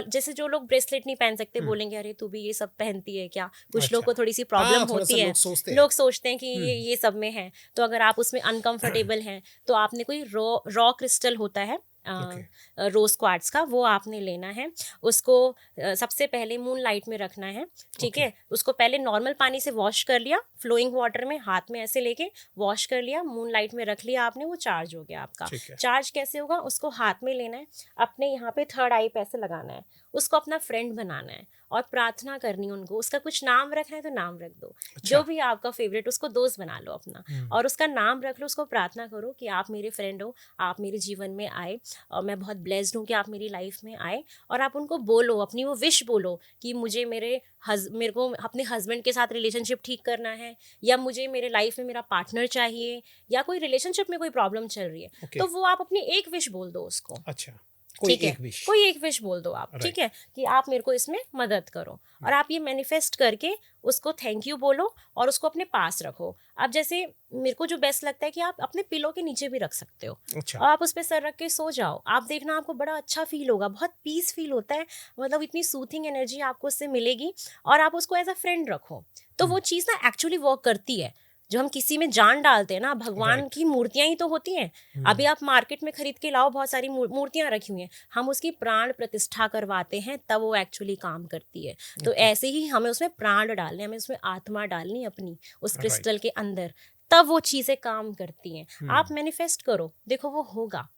जैसे जो लोग ब्रेसलेट नहीं पहन सकते बोलेंगे अरे तू भी ये सब पहनती है क्या, कुछ लोग को थोड़ी सी प्रॉब्लम होती है, लोग सोचते हैं कि ये सब में है। तो अगर आप उसमें अनकंफर्टेबल हैं तो आपने कोई रॉ क्रिस्टल होता है रोज क्वार्ट्ज का, वो आपने लेना है। उसको सबसे पहले मून लाइट में रखना है, ठीक है। उसको पहले नॉर्मल पानी से वॉश कर लिया, फ्लोइंग वाटर में हाथ में ऐसे लेके वॉश कर लिया, मून लाइट में रख लिया आपने, वो चार्ज हो गया आपका। चार्ज कैसे होगा, उसको हाथ में लेना है, अपने यहाँ पे थर्ड आई पे ऐसे लगाना है, उसको अपना फ्रेंड बनाना है और प्रार्थना करनी उनको। उसका कुछ नाम रखना है तो नाम रख दो, जो भी आपका फेवरेट, उसको दोस्त बना लो अपना और उसका नाम रख लो। उसको प्रार्थना करो कि आप मेरे फ्रेंड हो, आप मेरे जीवन में आए और मैं बहुत ब्लेस्ड हूँ कि आप मेरी लाइफ में आए। और आप उनको बोलो, अपनी वो विश बोलो कि मुझे मेरे को अपने हस्बैंड के साथ रिलेशनशिप ठीक करना है, या मुझे मेरे लाइफ में मेरा पार्टनर चाहिए, या कोई रिलेशनशिप में कोई प्रॉब्लम चल रही है, तो वो आप अपनी एक विश बोल दो उसको। अच्छा, ठीक है, कोई एक विश बोल दो आप, ठीक है, कि आप मेरे को इसमें मदद करो। और आप ये मैनिफेस्ट करके उसको थैंक यू बोलो और उसको अपने पास रखो। अब जैसे मेरे को जो बेस्ट लगता है कि आप अपने पिलो के नीचे भी रख सकते हो। अच्छा। और आप उस पर सर रख के सो जाओ, आप देखना आपको बड़ा अच्छा फील होगा, बहुत पीस फील होता है, मतलब इतनी सूथिंग एनर्जी आपको उससे मिलेगी। और आप उसको एज अ फ्रेंड रखो तो वो चीज़ ना एक्चुअली वर्क करती है। जो हम किसी में जान डालते हैं ना, भगवान की मूर्तियां ही तो होती हैं। अभी आप मार्केट में खरीद के लाओ, बहुत सारी मूर्तियां रखी हुई हैं, हम उसकी प्राण प्रतिष्ठा करवाते हैं तब वो एक्चुअली काम करती है। तो ऐसे ही हमें उसमें प्राण डालने, हमें उसमें आत्मा डालनी अपनी उस क्रिस्टल के अंदर, तब वो चीज़ें काम करती हैं। आप मैनिफेस्ट करो, देखो वो होगा।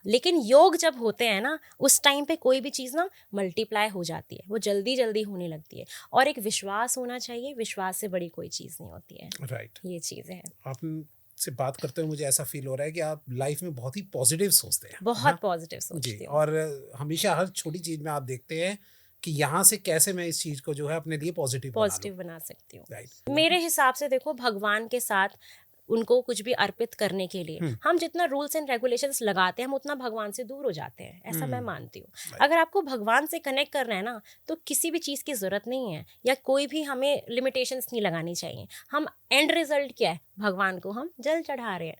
लेकिन योग जब होते हैं ना, उस टाइम पे कोई भी चीज़ ना मल्टीप्लाई हो जाती है, वो जल्दी जल्दी होने लगती है। और एक विश्वास होना चाहिए, विश्वास से बड़ी कोई चीज़ नहीं होती है। राइट। ये चीज़ें हैं। आप से बात करते हुए मुझे ऐसा फील हो रहा है कि आप लाइफ में बहुत ही पॉजिटिव सोचते हैं। बहुत पॉजिटिव सोचती हूँ। और हमेशा हर छोटी चीज़ में आप देखते हैं कि यहाँ से कैसे मैं इस चीज़ को जो है अपने लिए पॉजिटिव बना सकती हूँ। राइट। मेरे हिसाब से देखो, भगवान के साथ उनको कुछ भी अर्पित करने के लिए हम जितना रूल्स एंड रेगुलेशंस लगाते हैं, हम उतना भगवान से दूर हो जाते हैं, ऐसा मैं मानती हूँ। अगर आपको भगवान से कनेक्ट करना है ना, तो किसी भी चीज़ की ज़रूरत नहीं है, या कोई भी हमें लिमिटेशंस नहीं लगानी चाहिए। हम एंड रिजल्ट क्या है, भगवान को हम जल चढ़ा रहे हैं,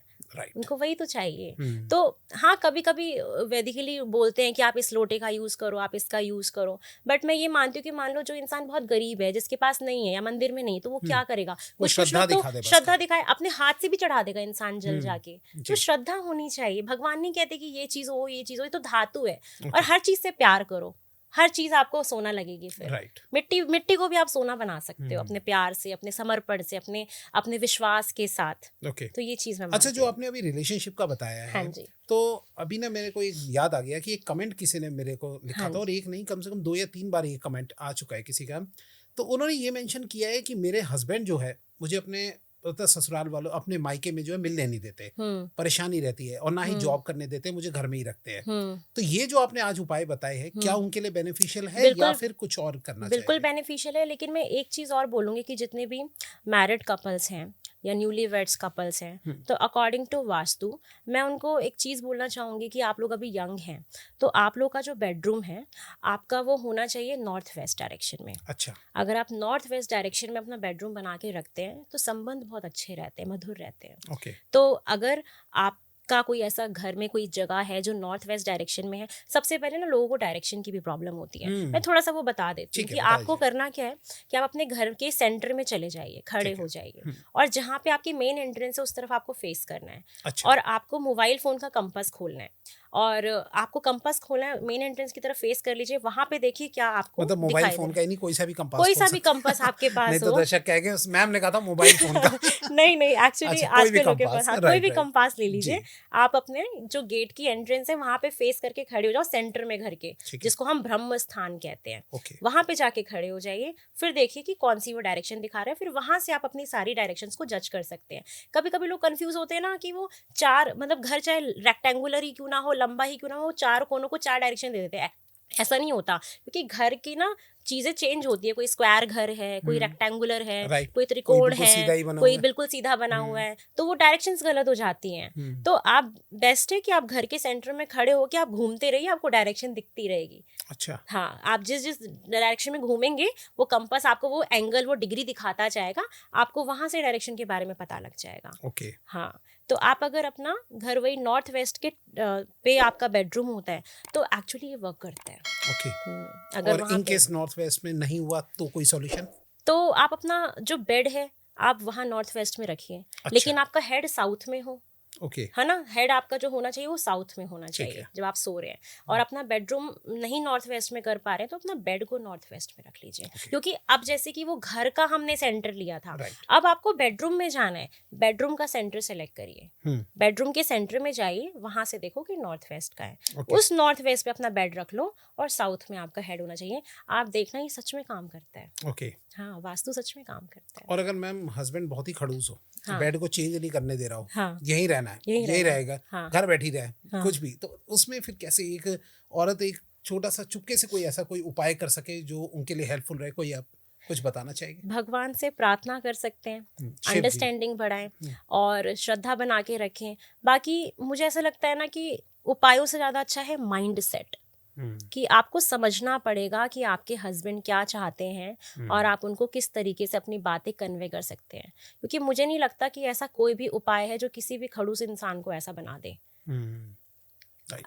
उनको वही तो चाहिए। तो हाँ, कभी कभी वैदिकली बोलते हैं कि आप इस लोटे का यूज़ करो, आप इसका यूज़ करो, बट मैं ये मानती हूँ कि मान लो जो इंसान बहुत गरीब है, जिसके पास नहीं है या मंदिर में नहीं, तो वो क्या करेगा, वो श्रद्धा दिखाए, अपने हाथ से भी चढ़ा देगा इंसान जल जाके। तो श्रद्धा होनी चाहिए। भगवान नहीं कहते कि ये चीज़ हो, ये चीज़ हो, ये तो धातु है। और हर चीज़ से प्यार करो, हर चीज आपको सोना लगेगी फिर। मिट्टी को भी आप सोना बना सकते हो अपने प्यार से, अपने समर्पण से, अपने विश्वास के साथ। तो ये चीज मैं अच्छा, जो आपने अभी रिलेशनशिप का बताया है, तो अभी ना मेरे को एक याद आ गया कि एक कमेंट किसी ने मेरे को लिखा था, और एक नहीं, कम से कम 2 या 3 बार ये कमेंट आ चुका है किसी का। तो उन्होंने ये मेंशन किया है कि मेरे हस्बैंड जो है मुझे अपने ससुराल वालों, अपने मायके में जो है मिलने नहीं देते, परेशानी रहती है, और ना ही जॉब करने देते, मुझे घर में ही रखते हैं। तो ये जो आपने आज उपाय बताए हैं, क्या उनके लिए बेनिफिशियल है या फिर कुछ और करना चाहिए? बिल्कुल बेनिफिशियल है, लेकिन मैं एक चीज़ और बोलूँगी कि जितने भी मैरिड कपल्स हैं या न्यूली वेड्स कपल्स हैं, तो अकॉर्डिंग टू वास्तु मैं उनको एक चीज़ बोलना चाहूँगी कि आप लोग अभी यंग हैं, तो आप लोग का जो बेडरूम है आपका वो होना चाहिए नॉर्थ वेस्ट डायरेक्शन में। अच्छा। अगर आप नॉर्थ वेस्ट डायरेक्शन में अपना बेडरूम बना के रखते हैं तो संबंध बहुत अच्छे रहते हैं, मधुर रहते हैं। तो अगर आप का कोई ऐसा घर में कोई जगह है जो नॉर्थ वेस्ट डायरेक्शन में है, सबसे पहले ना लोगों को डायरेक्शन की भी प्रॉब्लम होती है। मैं थोड़ा सा वो बता देती हूँ कि आपको करना क्या है कि आप अपने घर के सेंटर में चले जाइए, खड़े हो जाइए, और जहाँ पे आपकी मेन एंट्रेंस है उस तरफ आपको फेस करना है। और आपको मोबाइल फोन का कंपास खोलना है। और आपको कंपास खोलना है, मेन एंट्रेंस की तरफ फेस कर लीजिए, वहां पे देखिए क्या आपको मतलब मोबाइल फोन का ही नहीं, कोई सा भी कंपास, कोई सा भी कंपास आपके पास नहीं तो दर्शक कहेंगे मैम ने कहा था मोबाइल फोन का। नहीं नहीं, एक्चुअली अच्छा, कोई भी आजकल लोगों के कंपास, पास, हाँ, कोई राइट भी राइट कंपास ले जी, लीजिए। आप अपने जो गेट की एंट्रेंस है वहां पे फेस करके खड़े हो जाओ, सेंटर में घर के, ठीक है, जिसको हम ब्रह्म स्थान कहते हैं, ओके, वहां पे जाके खड़े हो जाइए। फिर देखिए कि कौन सी वो डायरेक्शन दिखा रहा है, फिर वहां से आप अपनी सारी डायरेक्शंस को जज कर सकते हैं। कभी कभी लोग कंफ्यूज होते हैं ना कि वो चार, मतलब घर चाहे रेक्टेंगुलर ही क्यों ना हो, लंबा ही क्यों ना हो, चार कोनों को चार डायरेक्शन दे देते हैं। ऐसा नहीं होता, क्योंकि घर की ना चीजें चेंज होती है। कोई स्क्वायर घर है, कोई रेक्टेंगुलर है, राइट, कोई त्रिकोण है, कोई है, बिल्कुल सीधा बना हुआ है, तो वो डायरेक्शंस गलत हो जाती हैं। तो आप बेस्ट है कि आप घर के सेंटर में खड़े होकर आप घूमते रहिए, आपको डायरेक्शन दिखती रहेगी। अच्छा, हाँ, आप जिस जिस डायरेक्शन में घूमेंगे वो कंपास आपको वो एंगल, वो डिग्री दिखाता जाएगा, आपको वहां से डायरेक्शन के बारे में पता लग जाएगा। ओके, हाँ, तो आप अगर अपना घर वही नॉर्थ वेस्ट के पे आपका बेडरूम होता है तो एक्चुअली ये वर्क करता है। ओके, अगर और इन केस नॉर्थ वेस्ट में नहीं हुआ तो कोई सॉल्यूशन? तो आप अपना जो बेड है आप वहाँ नॉर्थ वेस्ट में रखिए। अच्छा, लेकिन आपका हेड साउथ में हो, ओके, है ना, हेड आपका जो होना चाहिए वो साउथ में होना चाहिए जब आप सो रहे हैं। और अपना बेडरूम नहीं नॉर्थ वेस्ट में कर पा रहे हैं तो अपना बेड को नॉर्थ वेस्ट में रख लीजिए। क्योंकि अब जैसे कि वो घर का हमने सेंटर लिया था, अब आपको बेडरूम में जाना है, बेडरूम का सेंटर सेलेक्ट करिए, बेडरूम के सेंटर में जाइए, वहां से देखो कि नॉर्थ वेस्ट का है, उस नॉर्थ वेस्ट पे अपना बेड रख लो और साउथ में आपका हेड होना चाहिए। आप देखना ये सच में काम करता है। ओके, हाँ, वास्तु सच में काम करता है। और अगर मैम हस्बैंड बहुत ही खड़ूस हो, हाँ, बेड को चेंज नहीं करने दे रहा हो, हाँ, यही रहना है, यही रहेगा, हाँ, घर बैठी रहे, हाँ, कुछ भी, तो उसमें फिर कैसे एक औरत एक छोटा सा चुपके से कोई ऐसा कोई उपाय कर सके जो उनके लिए हेल्पफुल रहे? कोई आप कुछ बताना चाहेंगे? भगवान से प्रार्थना कर सकते हैं, अंडरस्टैंडिंग बढ़ाएं और श्रद्धा बना के रखें। बाकी मुझे ऐसा लगता है ना कि उपायों से ज़्यादा अच्छा है माइंड सेट, कि आपको समझना पड़ेगा कि आपके हस्बैंड क्या चाहते हैं और आप उनको किस तरीके से अपनी बातें कन्वे कर सकते हैं। क्योंकि मुझे नहीं लगता कि ऐसा कोई भी उपाय है जो किसी भी खड़ूस इंसान को ऐसा बना दे।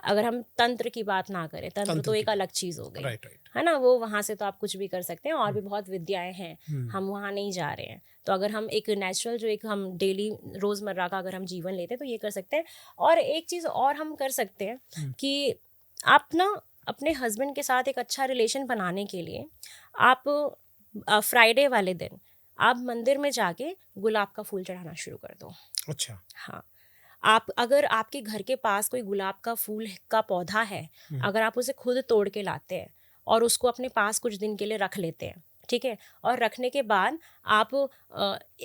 अगर हम तंत्र की बात ना करें, तंत्र तो एक अलग चीज हो गई, है ना, वो वहां से तो आप कुछ भी कर सकते हैं, और भी बहुत विद्याएं हैं, हम वहां नहीं जा रहे हैं। तो अगर हम एक नेचुरल जो एक हम डेली रोजमर्रा का अगर हम जीवन लेते हैं तो ये कर सकते हैं। और एक चीज और हम कर सकते हैं कि आप ना अपने हस्बैंड के साथ एक अच्छा रिलेशन बनाने के लिए आप फ्राइडे वाले दिन आप मंदिर में जाके गुलाब का फूल चढ़ाना शुरू कर दो। अच्छा, हाँ, आप अगर आपके घर के पास कोई गुलाब का फूल का पौधा है, अगर आप उसे खुद तोड़ के लाते हैं और उसको अपने पास कुछ दिन के लिए रख लेते हैं, ठीक है, और रखने के बाद आप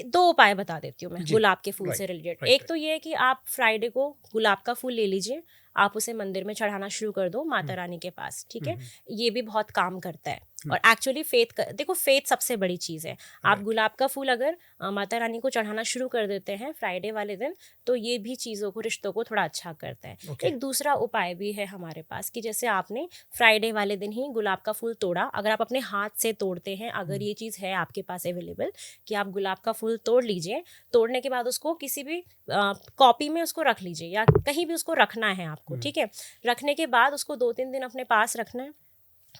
दो उपाय बता देती हूँ मैं गुलाब के फूल से रिलेटेड। एक तो ये है कि आप फ्राइडे को गुलाब का फूल ले लीजिए, आप उसे मंदिर में चढ़ाना शुरू कर दो माता रानी के पास, ठीक है, ये भी बहुत काम करता है। और एक्चुअली देखो फेथ सबसे बड़ी चीज़ है। आप गुलाब का फूल अगर माता रानी को चढ़ाना शुरू कर देते हैं फ्राइडे वाले दिन, तो ये भी चीज़ों को, रिश्तों को थोड़ा अच्छा करता है। एक दूसरा उपाय भी है हमारे पास कि जैसे आपने फ्राइडे वाले दिन ही गुलाब का फूल तोड़ा, अगर आप अपने हाथ से तोड़ते हैं, अगर ये चीज़ है आपके पास अवेलेबल कि आप गुलाब का फूल तोड़ लीजिए, तोड़ने के बाद उसको किसी भी कॉपी में उसको रख लीजिए या कहीं भी उसको रखना है आपको, ठीक है। रखने के बाद उसको 2-3 दिन अपने पास रखना है,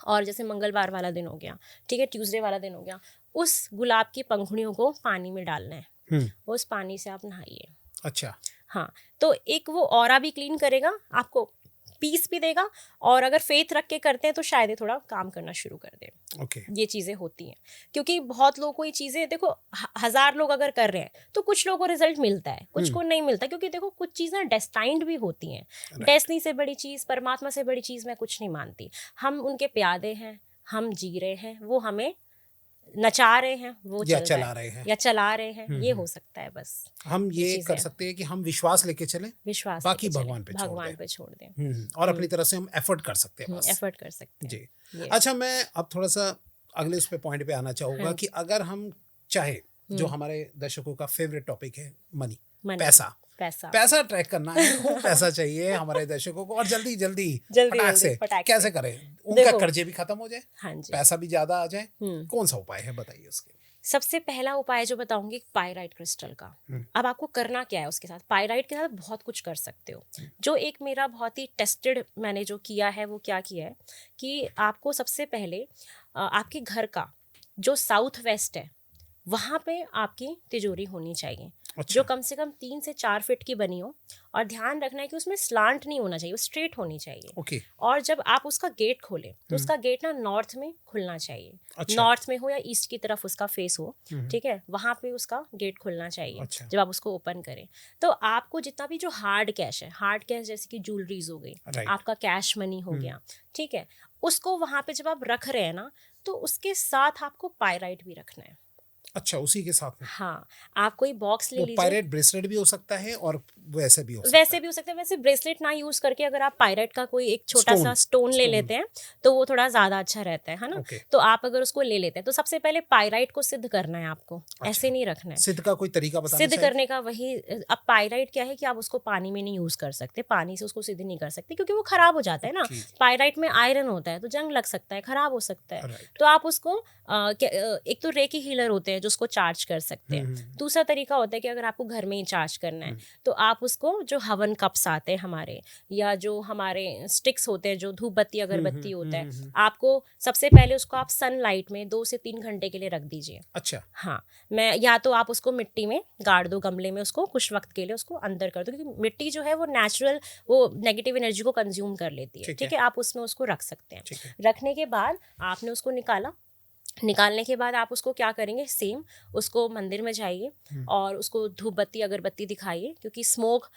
और जैसे मंगलवार वाला दिन हो गया, ठीक है, ट्यूसडे वाला दिन हो गया, उस गुलाब की पंखुड़ियों को पानी में डालना है, उस पानी से आप नहाइए। अच्छा, हाँ, तो एक वो ऑरा भी क्लीन करेगा, आपको पीस भी देगा, और अगर फेथ रख के करते हैं तो शायद ये थोड़ा काम करना शुरू कर दे। ये चीज़ें होती हैं, क्योंकि बहुत लोगों को ये चीज़ें, देखो 1000 लोग अगर कर रहे हैं तो कुछ लोगों को रिजल्ट मिलता है, कुछ को नहीं मिलता, क्योंकि देखो कुछ चीज़ें डेस्टाइंड भी होती हैं। डेस्टिनी से बड़ी चीज़, परमात्मा से बड़ी चीज़ मैं कुछ नहीं मानती। हम उनके प्यादे हैं, हम जी रहे हैं, वो हमें नचा रहे हैं, वो या चला रहे हैं, या चला रहे हैं, ये हो सकता है। बस हम ये कर सकते हैं कि हम विश्वास लेके चलें, विश्वास बाकी भगवान पे छोड़ दें, और अपनी तरफ से हम एफर्ट कर सकते हैं, एफर्ट कर सकते हैं जी। अच्छा, मैं अब थोड़ा सा अगले उस पे पॉइंट पे आना चाहूँगा कि अगर हम चाहे, जो हमारे दर्शकों का फेवरेट टॉपिक है, मनी, पैसा ट्रैक करना है, खूब पैसा चाहिए हमारे दर्शकों को, और जल्दी फटाक से कैसे करें, उनका कर्जे भी खत्म हो जाए, पैसा भी ज्यादा आ जाए, कौन सा उपाय है बताइए उसके? सबसे पहला उपाय जो बताऊंगी पाइराइट क्रिस्टल का। अब आपको करना क्या है उसके साथ, पाइराइट के साथ बहुत कुछ कर सकते हो। जो एक मेरा बहुत ही टेस्टेड मैंने जो किया है वो क्या किया है कि आपको सबसे पहले आपके घर का जो साउथ वेस्ट है वहाँ पे आपकी तिजोरी होनी चाहिए। अच्छा। जो कम से कम 3 से 4 फीट की बनी हो, और ध्यान रखना है कि उसमें स्लांट नहीं होना चाहिए, वो स्ट्रेट होनी चाहिए। ओके। और जब आप उसका गेट खोलें तो उसका गेट ना नॉर्थ में खुलना चाहिए। अच्छा। नॉर्थ में हो या ईस्ट की तरफ उसका फेस हो, ठीक है, वहां पे उसका गेट खुलना चाहिए। अच्छा। जब आप उसको ओपन करें तो आपको जितना भी जो हार्ड कैश है, हार्ड कैश जैसे कि ज्वेलरीज हो गई, आपका कैश मनी हो गया, ठीक है, उसको वहां पे जब आप रख रहे हैं ना, तो उसके साथ आपको पायराइट भी रखना है। अच्छा, उसी के साथ में। हाँ, आप कोई बॉक्स ले वो लीजिए। पायरेट ब्रेसलेट भी हो सकता है और वैसे भी हो सकता वैसे भी हो सकता है। वैसे ब्रेसलेट ना यूज करके अगर आप पायरेट का कोई एक छोटा सा स्टोन ले लेते हैं तो वो थोड़ा ज्यादा अच्छा रहता है ना। Okay. तो आप अगर उसको ले लेते हैं तो सबसे पहले पायराइट को सिद्ध करना है आपको। अच्छा। ऐसे नहीं रखना है। सिद्ध का कोई तरीका बताना सिद्ध करने का वही, अब पायराइट क्या है कि आप उसको पानी में नहीं यूज कर सकते, पानी से उसको सिद्ध नहीं कर सकते क्योंकि वो खराब हो जाता है ना। पायराइट में आयरन होता है तो जंग लग सकता है, खराब हो सकता है। तो आप उसको एक तो रेकी हीलर होते हैं जो उसको चार्ज कर सकते हैं। दूसरा तरीका होता है कि अगर आपको घर में ही चार्ज करना है तो आप उसको, जो हवन कप्स आते हैं हमारे, या जो हमारे स्टिक्स होते हैं, जो धूप बत्ती अगरबत्ती होता है, आपको सबसे पहले उसको आप सनलाइट में 2 से 3 घंटे के लिए रख दीजिए। अच्छा। हाँ, मैं या तो आप उसको मिट्टी में गाड़ दो, गमले में उसको कुछ वक्त के लिए उसको अंदर कर दो, क्योंकि मिट्टी जो है वो नेचुरल, वो नेगेटिव एनर्जी को कंज्यूम कर लेती है। ठीक है, आप उसमें उसको रख सकते हैं। रखने के बाद आपने उसको निकालने के बाद आप उसको क्या करेंगे, सेम उसको मंदिर में जाइए और उसको धूप बत्ती अगरबत्ती दिखाइए, क्योंकि स्मोक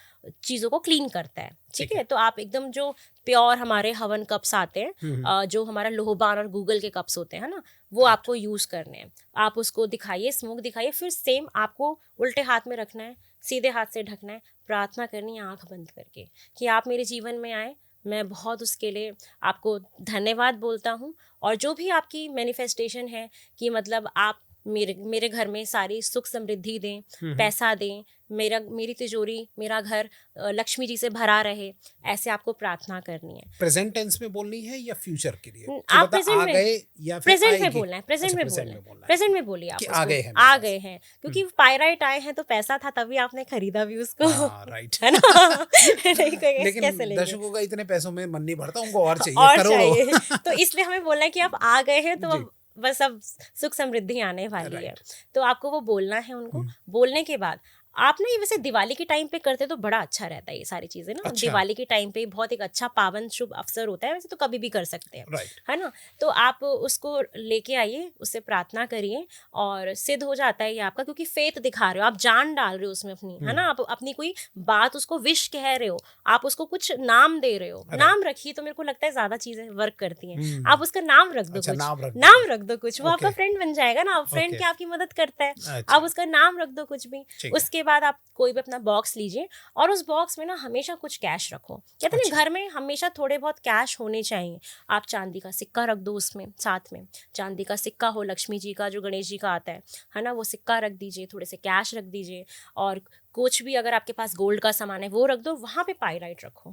चीज़ों को क्लीन करता है। ठीक है, तो आप एकदम जो प्योर हमारे हवन कप्स आते हैं, जो हमारा लोहबान और गूगल के कप्स होते हैं ना, वो आपको यूज़ करने हैं। आप उसको दिखाइए, स्मोक दिखाइए, फिर सेम आपको उल्टे हाथ में रखना है, सीधे हाथ से ढकना है, प्रार्थना करनी है आँख बंद करके कि आप मेरे जीवन में आए, मैं बहुत उसके लिए आपको धन्यवाद बोलता हूँ। और जो भी आपकी मैनिफेस्टेशन है कि मतलब आप मेरे घर में सारी सुख समृद्धि दें, पैसा दें, मेरी तिजोरी, मेरा घर लक्ष्मी जी से भरा रहे, ऐसे आपको प्रार्थना करनी है। प्रेजेंट टेंस में बोलनी है या फ्यूचर के लिए? आप प्रेजेंट में, या प्रेजेंट में बोलना है, प्रेजेंट में बोलना है, प्रेजेंट में बोलिए आप आ गए हैं, क्योंकि पायराइट आए हैं तो पैसा था तभी आपने खरीदा भी उसको। राइट है ना। लेकिन दर्शकों का इतने पैसों में मन नहीं भरता, उनको और चाहिए। तो इसलिए हमें बोलना है कि आप आ गए हैं तो बस अब सुख समृद्धि आने वाली है। तो आपको वो बोलना है उनको। बोलने के बाद आप ना, ये वैसे दिवाली के टाइम पे करते तो बड़ा अच्छा रहता है ये सारी चीजें ना। अच्छा। दिवाली के टाइम पे बहुत एक अच्छा पावन शुभ अवसर होता है, वैसे तो कभी भी कर सकते हैं, है ना। तो आप उसको लेके आइए, उससे प्रार्थना करिए और सिद्ध हो जाता है ये आपका, क्योंकि फेथ दिखा रहे हो आप, जान डाल रहे हो उसमें अपनी, है ना। आप अपनी कोई बात उसको विश कह रहे हो, आप उसको कुछ नाम दे रहे हो। नाम रखिए तो मेरे को लगता है ज्यादा चीजें वर्क करती हैं। आप उसका नाम रख दो, कुछ नाम रख दो कुछ, वो आपका फ्रेंड बन जाएगा ना। फ्रेंड क्या आपकी मदद करता है, आप उसका नाम रख दो कुछ भी। उसके बाद आप कोई भी अपना बॉक्स लीजिए और उस बॉक्स में ना हमेशा कुछ कैश रखो। कहते हैं घर में हमेशा थोड़े बहुत कैश होने चाहिए। आप चांदी का सिक्का रख दो उसमें, साथ में चांदी का सिक्का हो, लक्ष्मी जी का जो गणेश जी का आता है ना, वो सिक्का रख दीजिए, थोड़े से कैश रख दीजिए, और कुछ भी अगर आपके पास गोल्ड का सामान है वो रख दो। वहां पे पायराइट रखो।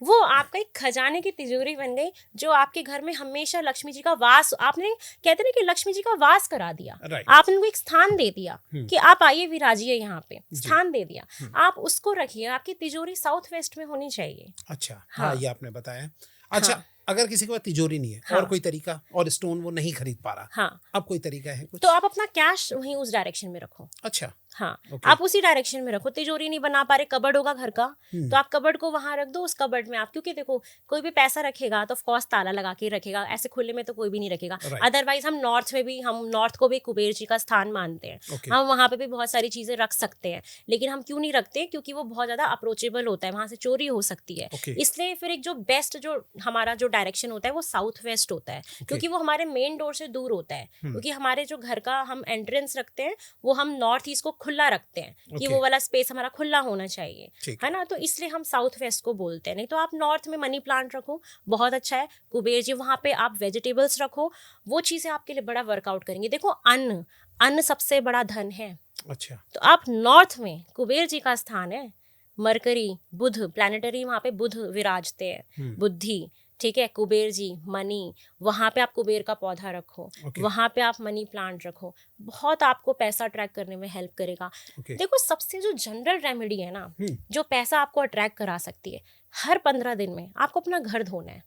वो आपका एक खजाने की तिजोरी बन गई, जो आपके घर में हमेशा लक्ष्मी जी का वास, आपने कहते ना कि लक्ष्मी जी का वास करा दिया। आपने उनको एक स्थान दे दिया कि आप आइए विराजिए, यहाँ पे स्थान दे दिया। आप उसको रखिए। आपकी तिजोरी साउथ वेस्ट में होनी चाहिए। अच्छा, हाँ, ये आपने बताया। अच्छा, अगर किसी के पास तिजोरी नहीं है और कोई तरीका, और स्टोन वो नहीं खरीद पा रहा, अब कोई तरीका है कुछ? तो आप अपना कैश वहीं उस डायरेक्शन में रखो। अच्छा, हाँ, आप उसी डायरेक्शन में रखो। तिजोरी नहीं बना पा रहे, कबर्ड होगा घर का, तो आप कबर्ड को वहां रख दो। उस कबर्ड में आप, क्योंकि देखो कोई भी पैसा रखेगा तो ऑफ कोर्स ताला लगा के रखेगा, ऐसे खुले में तो कोई भी नहीं रखेगा। अदरवाइज हम नॉर्थ को भी कुबेर जी का स्थान मानते हैं। हम वहां पे भी बहुत सारी चीजें रख सकते हैं, लेकिन हम क्यों नहीं रखते? क्योंकि वो बहुत ज्यादा अप्रोचेबल होता है, वहां से चोरी हो सकती है। इसलिए फिर एक जो बेस्ट, जो हमारा जो डायरेक्शन होता है वो साउथ वेस्ट होता है, क्योंकि वो हमारे मेन डोर से दूर होता है। क्योंकि हमारे जो घर का हम एंट्रेंस रखते हैं वो हम नॉर्थ ईस्ट को खुला रखते हैं, कि वो वाला स्पेस हमारा खुला होना चाहिए, है ना। तो इसलिए हम साउथ वेस्ट को बोलते हैं। नहीं तो आप नॉर्थ में मनी प्लांट रखो, बहुत अच्छा है। कुबेर जी वहां पे आप वेजिटेबल्स रखो, वो चीजें आपके लिए बड़ा वर्कआउट करेंगे। देखो अन्न सबसे बड़ा धन है। अच्छा, तो आप नॉर्थ में कुबेर जी का स्थान है, मरकरी, बुध, प्लैनेटरी, वहां पे बुध विराजते हैं, बुद्धि, ठीक है, कुबेर जी, मनी, वहां पे आप कुबेर का पौधा रखो, वहां पे आप मनी प्लांट रखो, बहुत आपको पैसा अट्रैक्ट करने में हेल्प करेगा। देखो सबसे जो जनरल रेमेडी है ना, जो पैसा आपको अट्रैक्ट करा सकती है, हर 15 दिन में आपको अपना घर धोना है।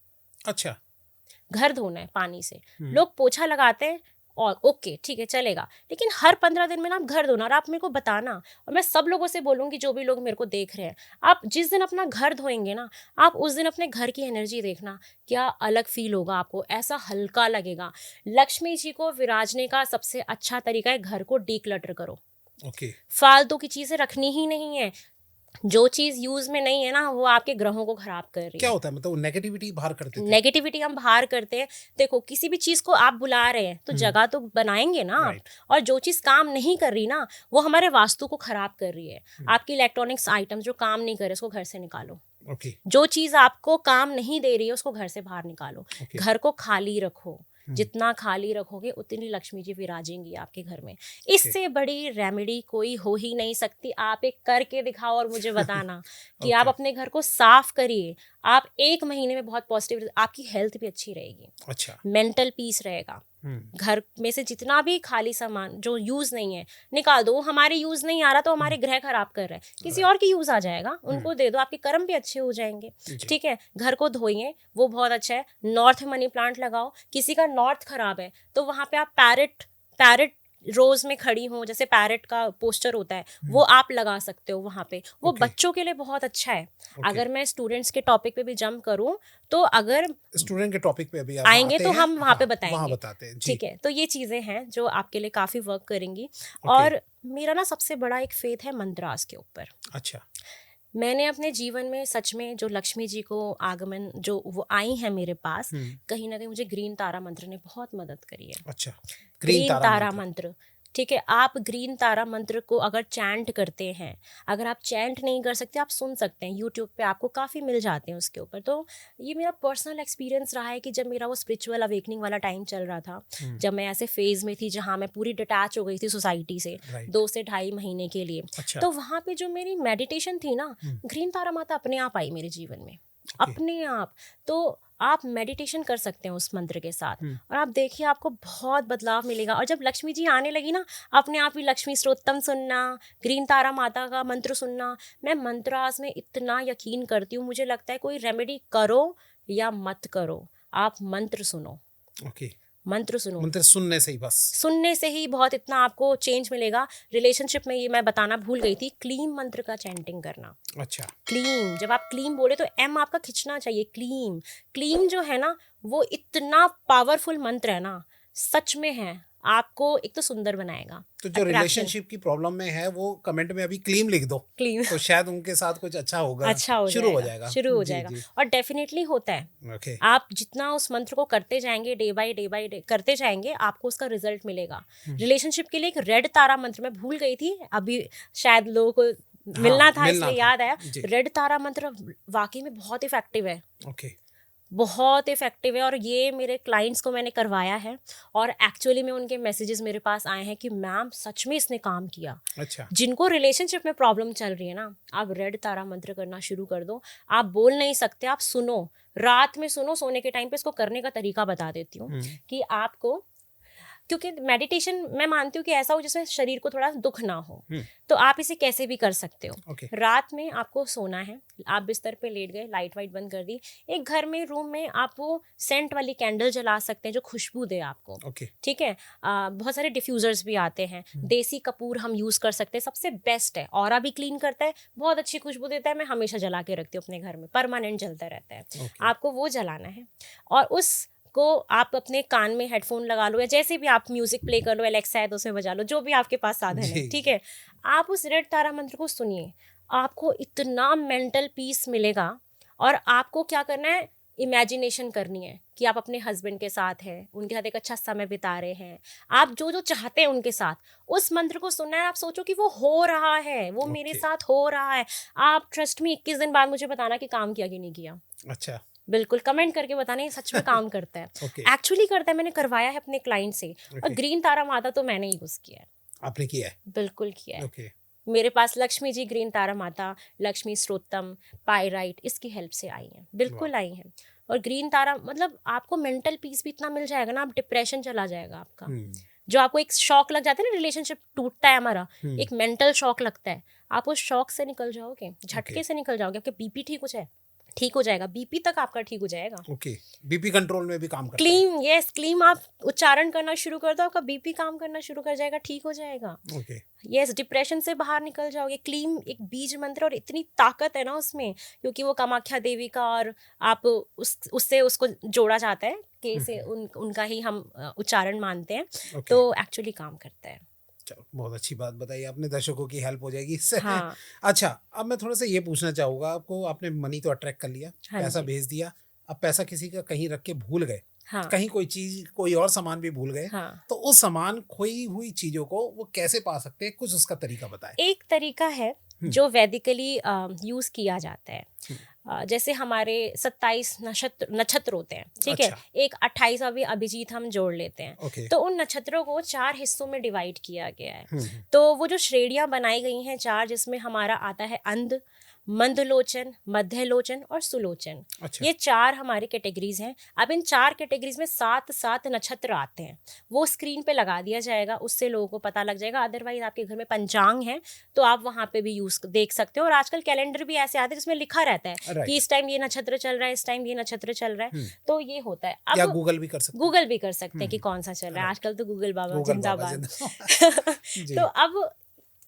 अच्छा, घर धोना है पानी से। लोग पोछा लगाते हैं और ओके ठीक है चलेगा, लेकिन हर 15 दिन में ना आप घर धोना और आप मेरे को बताना, और मैं सब लोगों से बोलूँगी जो भी लोग मेरे को देख रहे हैं, आप जिस दिन अपना घर धोएंगे ना, आप उस दिन अपने घर की एनर्जी देखना, क्या अलग फील होगा आपको, ऐसा हल्का लगेगा। लक्ष्मी जी को विराजने का सबसे अच्छा तरीका है घर को डीक्लटर करो। फालतू की चीज़ें रखनी ही नहीं है, जो चीज यूज में नहीं है ना वो आपके ग्रहों को खराब कर रही है। क्या होता है मतलब नेगेटिविटी बाहर करते थे? नेगेटिविटी हम बाहर करते हैं। देखो किसी भी चीज को आप बुला रहे हैं तो जगह तो बनाएंगे ना आप, और जो चीज काम नहीं कर रही ना वो हमारे वास्तु को खराब कर रही है। आपकी इलेक्ट्रॉनिक्स आइटम्स जो काम नहीं कर रहे उसको घर से निकालो। जो चीज आपको काम नहीं दे रही है उसको घर से बाहर निकालो। घर को खाली रखो, जितना खाली रखोगे उतनी लक्ष्मी जी विराजेंगी आपके घर में। इससे बड़ी रेमेडी कोई हो ही नहीं सकती। आप एक करके दिखाओ और मुझे बताना कि आप अपने घर को साफ करिए, आप 1 महीने में बहुत पॉजिटिव, आपकी हेल्थ भी अच्छी रहेगी। अच्छा, मेंटल पीस रहेगा। घर में से जितना भी खाली सामान जो यूज नहीं है निकाल दो। वो हमारे यूज नहीं आ रहा तो हमारे ग्रह खराब कर रहे हैं, किसी और की यूज आ जाएगा, उनको दे दो, आपके कर्म भी अच्छे हो जाएंगे। ठीक है, घर को धोइए, वो बहुत अच्छा है। नॉर्थ मनी प्लांट लगाओ। किसी का नॉर्थ खराब है तो वहां पे आप पैरेट रोज में खड़ी हो, जैसे पैरेट का पोस्टर होता है वो आप लगा सकते हो वहां पे। वो बच्चों के लिए बहुत अच्छा है। अगर मैं स्टूडेंट्स के टॉपिक पे भी जंप करूं तो अगर स्टूडेंट के टॉपिक पे अभी आएंगे तो हम वहां पे बताएंगे, वहाँ बताते हैं। ठीक है, तो ये चीजें हैं जो आपके लिए काफी वर्क करेंगी। और मेरा ना सबसे बड़ा एक फेथ है मंत्रास के ऊपर। अच्छा, मैंने अपने जीवन में सच में जो लक्ष्मी जी को आगमन जो वो आई है मेरे पास, कहीं ना कहीं मुझे ग्रीन तारा मंत्र ने बहुत मदद करी है। अच्छा, ग्रीन तारा मंत्र, ठीक है। आप ग्रीन तारा मंत्र को अगर चैंट करते हैं, अगर आप चैंट नहीं कर सकते आप सुन सकते हैं, यूट्यूब पे आपको काफ़ी मिल जाते हैं उसके ऊपर। तो ये मेरा पर्सनल एक्सपीरियंस रहा है कि जब मेरा वो स्पिरिचुअल अवेकनिंग वाला टाइम चल रहा था, जब मैं ऐसे फेज में थी जहाँ मैं पूरी डिटैच हो गई थी सोसाइटी से 2 से 2.5 महीने के लिए। अच्छा। तो वहाँ पे जो मेरी मेडिटेशन थी ना, ग्रीन तारा माता अपने आप आई मेरे जीवन में, अपने आप। तो आप मेडिटेशन कर सकते हैं उस मंत्र के साथ और आप देखिए आपको बहुत बदलाव मिलेगा। और जब लक्ष्मी जी आने लगी ना, अपने आप ही लक्ष्मी स्तोत्रम सुनना, ग्रीन तारा माता का मंत्र सुनना। मैं मंत्रास में इतना यकीन करती हूँ, मुझे लगता है कोई रेमेडी करो या मत करो, आप मंत्र सुनो। मंत्र सुनो, मंत्र सुनने से ही, बस सुनने से ही बहुत इतना आपको चेंज मिलेगा। रिलेशनशिप में ये मैं बताना भूल गई थी, क्लीम मंत्र का चैंटिंग करना। अच्छा, क्लीम, जब आप क्लीम बोले तो एम आपका खिंचना चाहिए। क्लीम जो है ना वो इतना पावरफुल मंत्र है ना, सच में है, आपको एक तो सुंदर बनाएगा। तो जो रिलेशनशिप की प्रॉब्लम में है वो कमेंट में अभी क्लीम लिख दो, तो शायद उनके साथ कुछ अच्छा होगा, शुरू हो जाएगा। और डेफिनेटली होता है। आप जितना उस मंत्र को करते जाएंगे, डे बाय डे करते जाएंगे, आपको उसका रिजल्ट मिलेगा। रिलेशनशिप के लिए एक रेड तारा मंत्र मैं भूल गई थी, अभी शायद लोगों को मिलना था इसलिए याद आया। रेड तारा मंत्र वाकई में बहुत इफेक्टिव है। बहुत इफेक्टिव है और ये मेरे क्लाइंट्स को मैंने करवाया है और एक्चुअली में उनके मैसेजेस मेरे पास आए हैं कि मैम सच में इसने काम किया। अच्छा। जिनको रिलेशनशिप में प्रॉब्लम चल रही है ना, आप रेड तारा मंत्र करना शुरू कर दो। आप बोल नहीं सकते, आप सुनो, रात में सुनो, सोने के टाइम पे इसको करने का तरीका बता देती हूँ कि आपको, क्योंकि मेडिटेशन मैं मानती हूँ कि ऐसा हो जिसमें शरीर को थोड़ा दुख ना हो, तो आप इसे कैसे भी कर सकते हो। रात में आपको सोना है, आप बिस्तर पे लेट गए, लाइट वाइट बंद कर दी, एक घर में रूम में आप वो सेंट वाली कैंडल जला सकते हैं जो खुशबू दे आपको। ठीक है, बहुत सारे डिफ्यूजर्स भी आते हैं, देसी कपूर हम यूज कर सकते हैं, सबसे बेस्ट है। ऑरा भी क्लीन करता है, बहुत अच्छी खुशबू देता है, मैं हमेशा जला के रखती हूँ अपने घर में, परमानेंट जलता रहता है। आपको वो जलाना है और उस को आप अपने कान में हेडफोन लगा लो या जैसे भी आप म्यूजिक प्ले कर लो, एलेक्सा है तो उसमें बजा लो, जो भी आपके पास साधन है। ठीक है, आप उस रेड तारा मंत्र को सुनिए, आपको इतना मेंटल पीस मिलेगा। और आपको क्या करना है, इमेजिनेशन करनी है कि आप अपने हस्बैंड के साथ हैं, उनके साथ एक अच्छा समय बिता रहे हैं, आप जो जो चाहते हैं उनके साथ, उस मंत्र को सुनना है। आप सोचो कि वो हो रहा है, वो मेरे साथ हो रहा है। आप ट्रस्ट में 21 दिन बाद मुझे बताना कि काम किया कि नहीं किया। अच्छा, बिल्कुल कमेंट करके बताना ये सच में काम करता है। एक्चुअली करता है, मैंने करवाया है अपने क्लाइंट से। और ग्रीन तारा माता तो मैंने यूज किया है। आपने किया है? बिल्कुल किया है। मेरे पास लक्ष्मी जी, ग्रीन तारा माता, लक्ष्मी स्तोत्रम, पायराइट, इसकी हेल्प से आई हैं, बिल्कुल आई हैं। और ग्रीन तारा मतलब आपको मेंटल पीस भी इतना मिल जाएगा ना, आप डिप्रेशन चला जाएगा आपका। जो आपको एक शॉक लग जाता है ना, रिलेशनशिप टूटता है हमारा, एक मेंटल शॉक लगता है, आप उस शॉक से निकल जाओगे, झटके से निकल जाओगे, आपके बीपी ठीक हो जाए, ठीक हो जाएगा, बीपी तक आपका ठीक हो जाएगा। ओके, बीपी कंट्रोल में भी काम करता है। क्लीम, यस, क्लीम आप उच्चारण करना शुरू कर दो, आपका बीपी काम करना शुरू कर जाएगा, ठीक हो जाएगा। ओके, यस, डिप्रेशन से बाहर निकल जाओगे। क्लीम एक बीज मंत्र, और इतनी ताकत है ना उसमें, क्योंकि वो कामाख्या देवी का, और आप उससे उसको जोड़ा जाता है कि इसे उनका ही हम उच्चारण मानते हैं। तो एक्चुअली काम करता है। चलो, बहुत अच्छी बात बताई आपने, दर्शकों की हेल्प हो जाएगी इससे। हाँ। अच्छा, अब मैं थोड़ा सा ये पूछना चाहूँगा आपको, आपने मनी तो अट्रैक्ट कर लिया, पैसा भेज दिया, अब पैसा किसी का कहीं रख के भूल गए, कहीं कोई चीज, कोई और सामान भी भूल गए, तो उस सामान, खोई हुई चीजों को वो कैसे पा सकते हैं, कुछ उसका तरीका बताएं। एक तरीका है जो वैदिकली यूज किया जाता है। जैसे हमारे 27 नक्षत्र होते हैं, ठीक है, एक 28वां भी अभिजीत हम जोड़ लेते हैं, तो उन नक्षत्रों को 4 हिस्सों में डिवाइड किया गया है। तो वो जो श्रेणियां बनाई गई हैं 4, जिसमें हमारा आता है अंध, मंदलोचन, मध्यलोचन और सुलोचन। ये 4 हमारी कैटेगरीज हैं। अब इन 4 कैटेगरीज में 7 नक्षत्र आते हैं, वो स्क्रीन पे लगा दिया जाएगा, उससे लोगों को पता लग जाएगा। अदरवाइज आपके घर में पंचांग है तो आप वहाँ पे भी यूज देख सकते हो, और आजकल कैलेंडर भी ऐसे आते हैं जिसमें लिखा रहता है कि इस टाइम ये नक्षत्र चल रहा है, इस टाइम ये नक्षत्र चल रहा है। तो ये होता है। अब गूगल भी कर सकते हैं कि कौन सा चल रहा है। आजकल तो गूगल बाबा जिंदाबाद। तो अब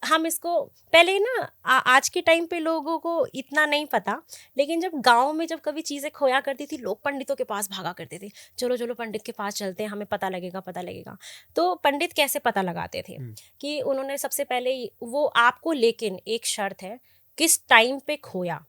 हम इसको पहले ना आज के टाइम पे लोगों को इतना नहीं पता, लेकिन जब गांव में जब कभी चीज़ें खोया करती थी, लोग पंडितों के पास भागा करते थे, चलो चलो पंडित के पास चलते हैं, हमें पता लगेगा। तो पंडित कैसे पता लगाते थे कि उन्होंने सबसे पहले वो आपको, लेकिन एक शर्त है, किस टाइम पे खोया,